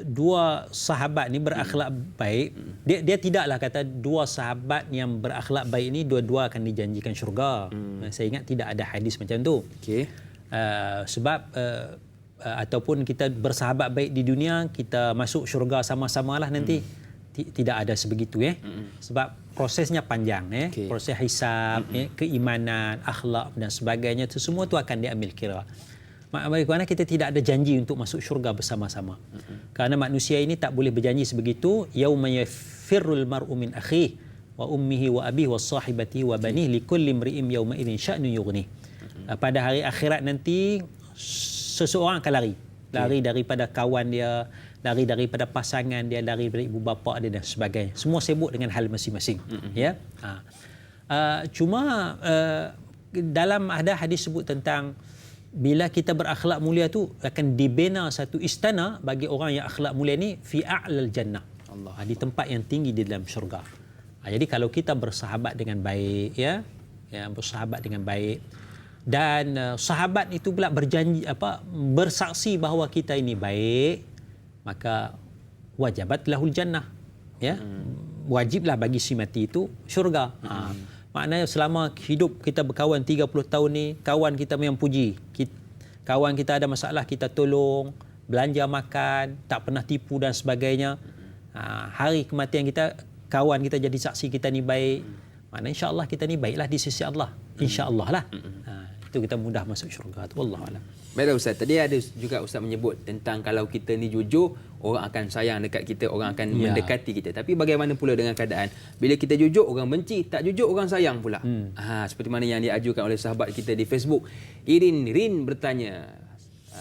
dua sahabat ni berakhlak baik, dia tidaklah kata dua sahabat yang berakhlak baik ni dua-dua akan dijanjikan syurga. Saya ingat tidak ada hadis macam tu. Okey. Sebab ataupun kita bersahabat baik di dunia, kita masuk syurga sama-samalah nanti. Tidak ada sebegitu Sebab prosesnya panjang Proses hisab, keimanan, akhlak dan sebagainya, itu semua tu akan diambil kira. Bagaimana kita tidak ada janji untuk masuk syurga bersama-sama. Kerana manusia ini tak boleh berjanji sebegitu. Yauma yafirrul mar'u min akhihi wa ummihi wa abihi wa sahibatihi wa banihi likulli imri'in yawma idzin sya'nun yughni. Pada hari akhirat nanti seseorang akan lari daripada kawan dia, lari daripada pasangan dia, lari dari ibu bapa dia dan sebagainya. Semua sibuk dengan hal masing-masing. Cuma dalam ada hadis sebut tentang bila kita berakhlak mulia tu akan dibina satu istana bagi orang yang akhlak mulia ni fi a'lal jannah. Di tempat yang tinggi di dalam syurga. Jadi kalau kita bersahabat dengan baik bersahabat dengan baik, dan sahabat itu pula berjanji bersaksi bahawa kita ini baik, maka wajabat lahul jannah. Wajiblah bagi si mati itu syurga. Maknanya selama hidup kita berkawan 30 tahun ni, kawan kita memang puji. Kawan kita ada masalah, kita tolong, belanja makan, tak pernah tipu dan sebagainya. Hari kematian kita, kawan kita jadi saksi kita ni baik. Maknanya insya-Allah kita ni baiklah di sisi Allah. Insya-Allah lah. Itu kita mudah masuk syurga tu. Wallahualam. Baiklah Ustaz, tadi ada juga Ustaz menyebut tentang kalau kita ni jujur, orang akan sayang dekat kita, orang akan mendekati kita. Tapi bagaimana pula dengan keadaan bila kita jujur, orang benci, tak jujur, orang sayang pula. Seperti mana yang diajukan oleh sahabat kita di Facebook. Irin Rin bertanya,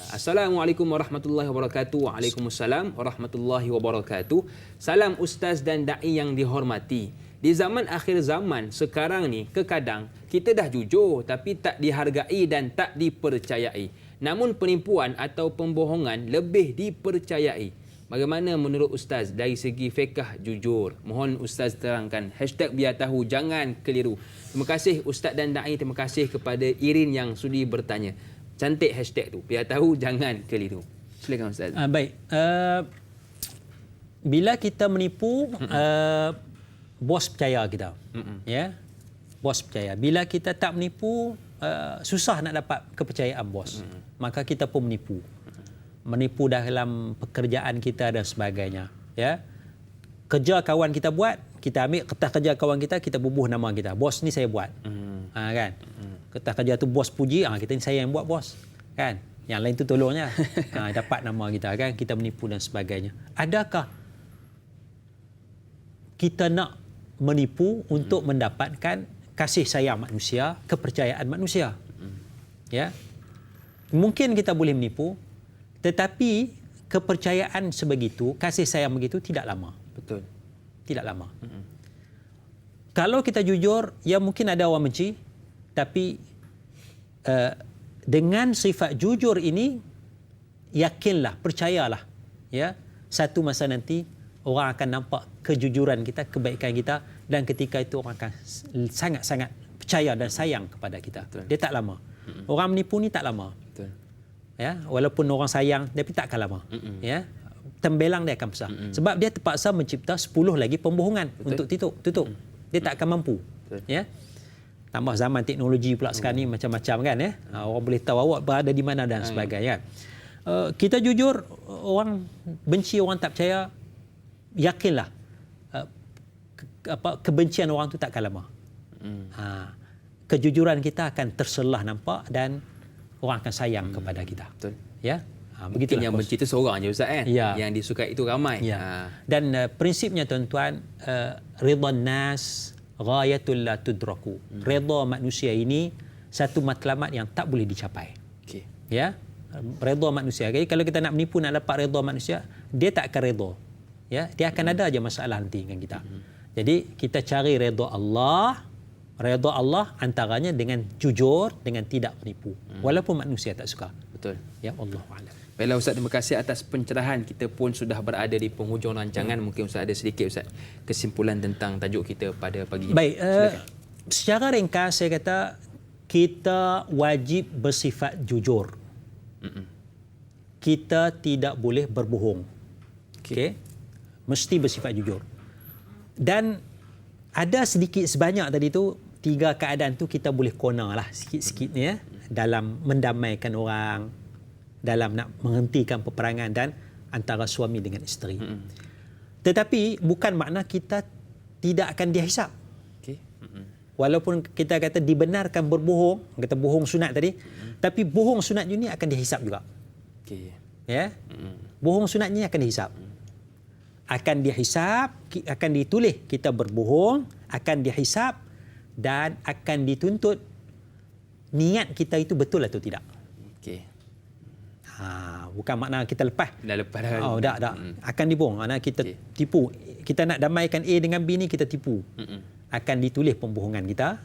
Assalamualaikum warahmatullahi wabarakatuh. Waalaikumsalam warahmatullahi wabarakatuh. Salam Ustaz dan Da'i yang dihormati. Di zaman akhir zaman sekarang ni, kekadang kita dah jujur tapi tak dihargai dan tak dipercayai. Namun penipuan atau pembohongan lebih dipercayai. Bagaimana menurut Ustaz dari segi fiqh jujur? Mohon Ustaz terangkan. Hashtag biar tahu jangan keliru. Terima kasih Ustaz dan Da'i. Terima kasih kepada Irin yang sudi bertanya. Cantik hashtag tu. Biar tahu jangan keliru. Silakan Ustaz. Baik. Bila kita menipu, bos percaya kita. Bos percaya. Bila kita tak menipu, susah nak dapat kepercayaan bos. Maka kita pun menipu. Menipu dalam pekerjaan kita dan sebagainya. Kerja kawan kita buat, kita ambil kertas kerja kawan kita bubuh nama kita. Bos ni saya buat. Kan? Kertas kerja tu bos puji, kita ni saya yang buat bos. Kan? Yang lain tu tolongnya. Dapat nama kita kan, kita menipu dan sebagainya. Adakah kita nak menipu untuk mendapatkan kasih sayang manusia, kepercayaan manusia? Mungkin kita boleh menipu, tetapi kepercayaan sebegitu, kasih sayang begitu tidak lama. Betul. Tidak lama. Kalau kita jujur, ya mungkin ada orang benci, tapi dengan sifat jujur ini, yakinlah, percayalah, satu masa nanti orang akan nampak kejujuran kita, kebaikan kita, dan ketika itu orang akan sangat-sangat percaya dan sayang kepada kita. Betul. Dia tak lama. Orang menipu ni tak lama. Betul. Walaupun orang sayang, tapi takkan lama. Tembelang dia akan besar. Sebab dia terpaksa mencipta 10 lagi pembohongan. Betul. Untuk tutup. Dia tak akan mampu. Tambah zaman teknologi pula sekarang ni macam-macam kan. Orang boleh tahu awak berada di mana dan sebagainya. Kita jujur, orang benci, orang tak percaya, yakinlah kebencian orang tu takkan lama. Kejujuran kita akan terselah nampak dan orang akan sayang kepada kita. Betul. Begitu yang benci itu seorang je Ustaz Yang disukai itu ramai. Dan prinsipnya tuan-tuan, ridwan nas ghayatul la tudraku. Redha manusia ini satu matlamat yang tak boleh dicapai. Okey. Ya. Redha manusia. Jadi kalau kita nak menipu nak dapat redha manusia, dia tak akan redha. Ya, dia akan ada aja masalah nanti dengan kita. Jadi kita cari redha Allah. Redha Allah antaranya dengan jujur, dengan tidak menipu. Walaupun manusia tak suka. Betul. Ya, Allahu a'lam. Baiklah Ustaz, terima kasih atas pencerahan. Kita pun sudah berada di penghujung rancangan. Mungkin Ustaz ada sedikit Ustaz kesimpulan tentang tajuk kita pada pagi ini. Baik, secara ringkas saya kata kita wajib bersifat jujur. Kita tidak boleh berbohong. Okey. Mesti bersifat jujur. Dan ada sedikit sebanyak tadi tu, 3 keadaan tu kita boleh kona lah sikit-sikit ni ya, dalam mendamaikan orang, dalam nak menghentikan peperangan dan antara suami dengan isteri. Tetapi bukan makna kita tidak akan dihisap. Okey. Walaupun kita kata dibenarkan berbohong, kata bohong sunat tadi, tapi bohong sunat ni akan dihisap juga. Okey. Ya. Bohong sunatnya akan dihisap. Akan dihisap, akan ditulis kita berbohong, akan dihisap dan akan dituntut niat kita itu betul atau tidak. Okey. Bukan makna kita lepas. Dah lepas dah. Oh, dah. Akan dibohong. Makna kita tipu. Kita nak damaikan A dengan B ni kita tipu. Akan ditulis pembohongan kita,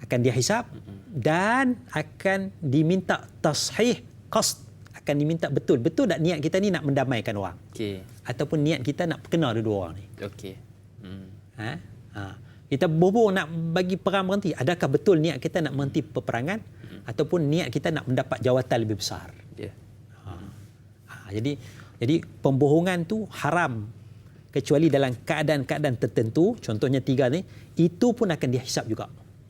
akan dihisap dan akan diminta tashih qasd. Akan diminta betul tak niat kita ni nak mendamaikan orang. Okey. Ataupun niat kita nak kena dua orang ni. Okey. Kita berbohong nak bagi perang berhenti. Adakah betul niat kita nak menghenti peperangan ataupun niat kita nak mendapat jawatan lebih besar? Ya. Jadi pembohongan tu haram kecuali dalam keadaan-keadaan tertentu. Contohnya 3 ni, itu pun akan dihisap juga.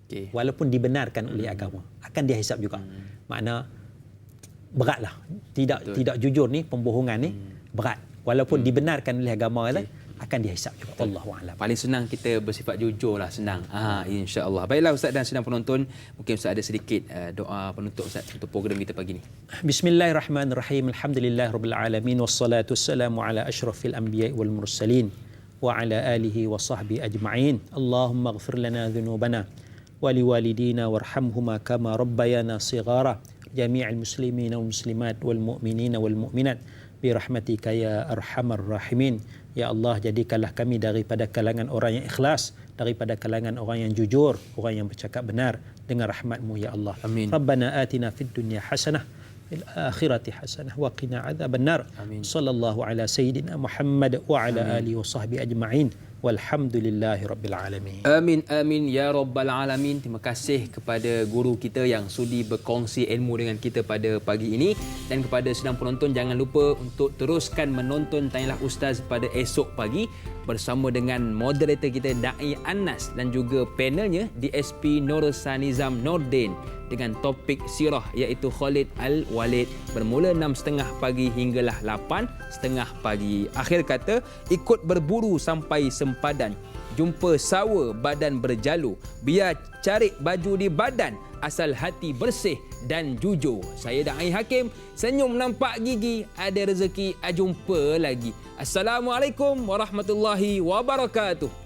Okey. Walaupun dibenarkan oleh agama, akan dihisap juga. Makna beratlah. Tidak jujur ni, pembohongan ni berat. Walaupun dibenarkan oleh agama akan dihisap juga. Allahu a'lam. Paling senang kita bersifat jujur lah, senang. Insya-Allah. Baiklah Ustaz dan sedang penonton, mungkin Ustaz ada sedikit doa penutup Ustaz untuk program kita pagi ni. Bismillahirrahmanirrahim. Alhamdulillahirabbil alamin wassalatu wassalamu ala asyrafil anbiya'i wal mursalin wa ala alihi wa sahbihi ajma'in. Allahumma ighfir lana dhunubana wa liwalidina warhamhuma kama rabbayana shighara. Jami'al muslimina wal muslimat wal mu'minina wal mu'minat bi rahmatika ya arhamar rahimin. Ya Allah, jadikanlah kami daripada kalangan orang yang ikhlas, daripada kalangan orang yang jujur, orang yang bercakap benar dengan rahmat-Mu ya Allah. Amin. Rabbana atina fid dunya hasanah fil akhirati hasanah wa qina adzabannar. Sallallahu ala sayyidina Muhammad wa ala alihi wa sahbihi ajma'in. Walhamdulillahirabbil alamin. Amin amin ya rabbal alamin. Terima kasih kepada guru kita yang sudi berkongsi ilmu dengan kita pada pagi ini, dan kepada sedang penonton jangan lupa untuk teruskan menonton Tanyalah Ustaz pada esok pagi bersama dengan moderator kita Dai Anas dan juga panelnya DSP Nursa Nizam Nordin dengan topik sirah iaitu Khalid Al-Walid bermula 6.30 pagi hinggalah 8.30 pagi. Akhir kata, ikut berburu sampai sempadan, jumpa sawa badan berjalu, biar cari baju di badan, asal hati bersih dan jujur. Saya Dai Hakim, senyum nampak gigi, ada rezeki, jumpa lagi. Assalamualaikum warahmatullahi wabarakatuh.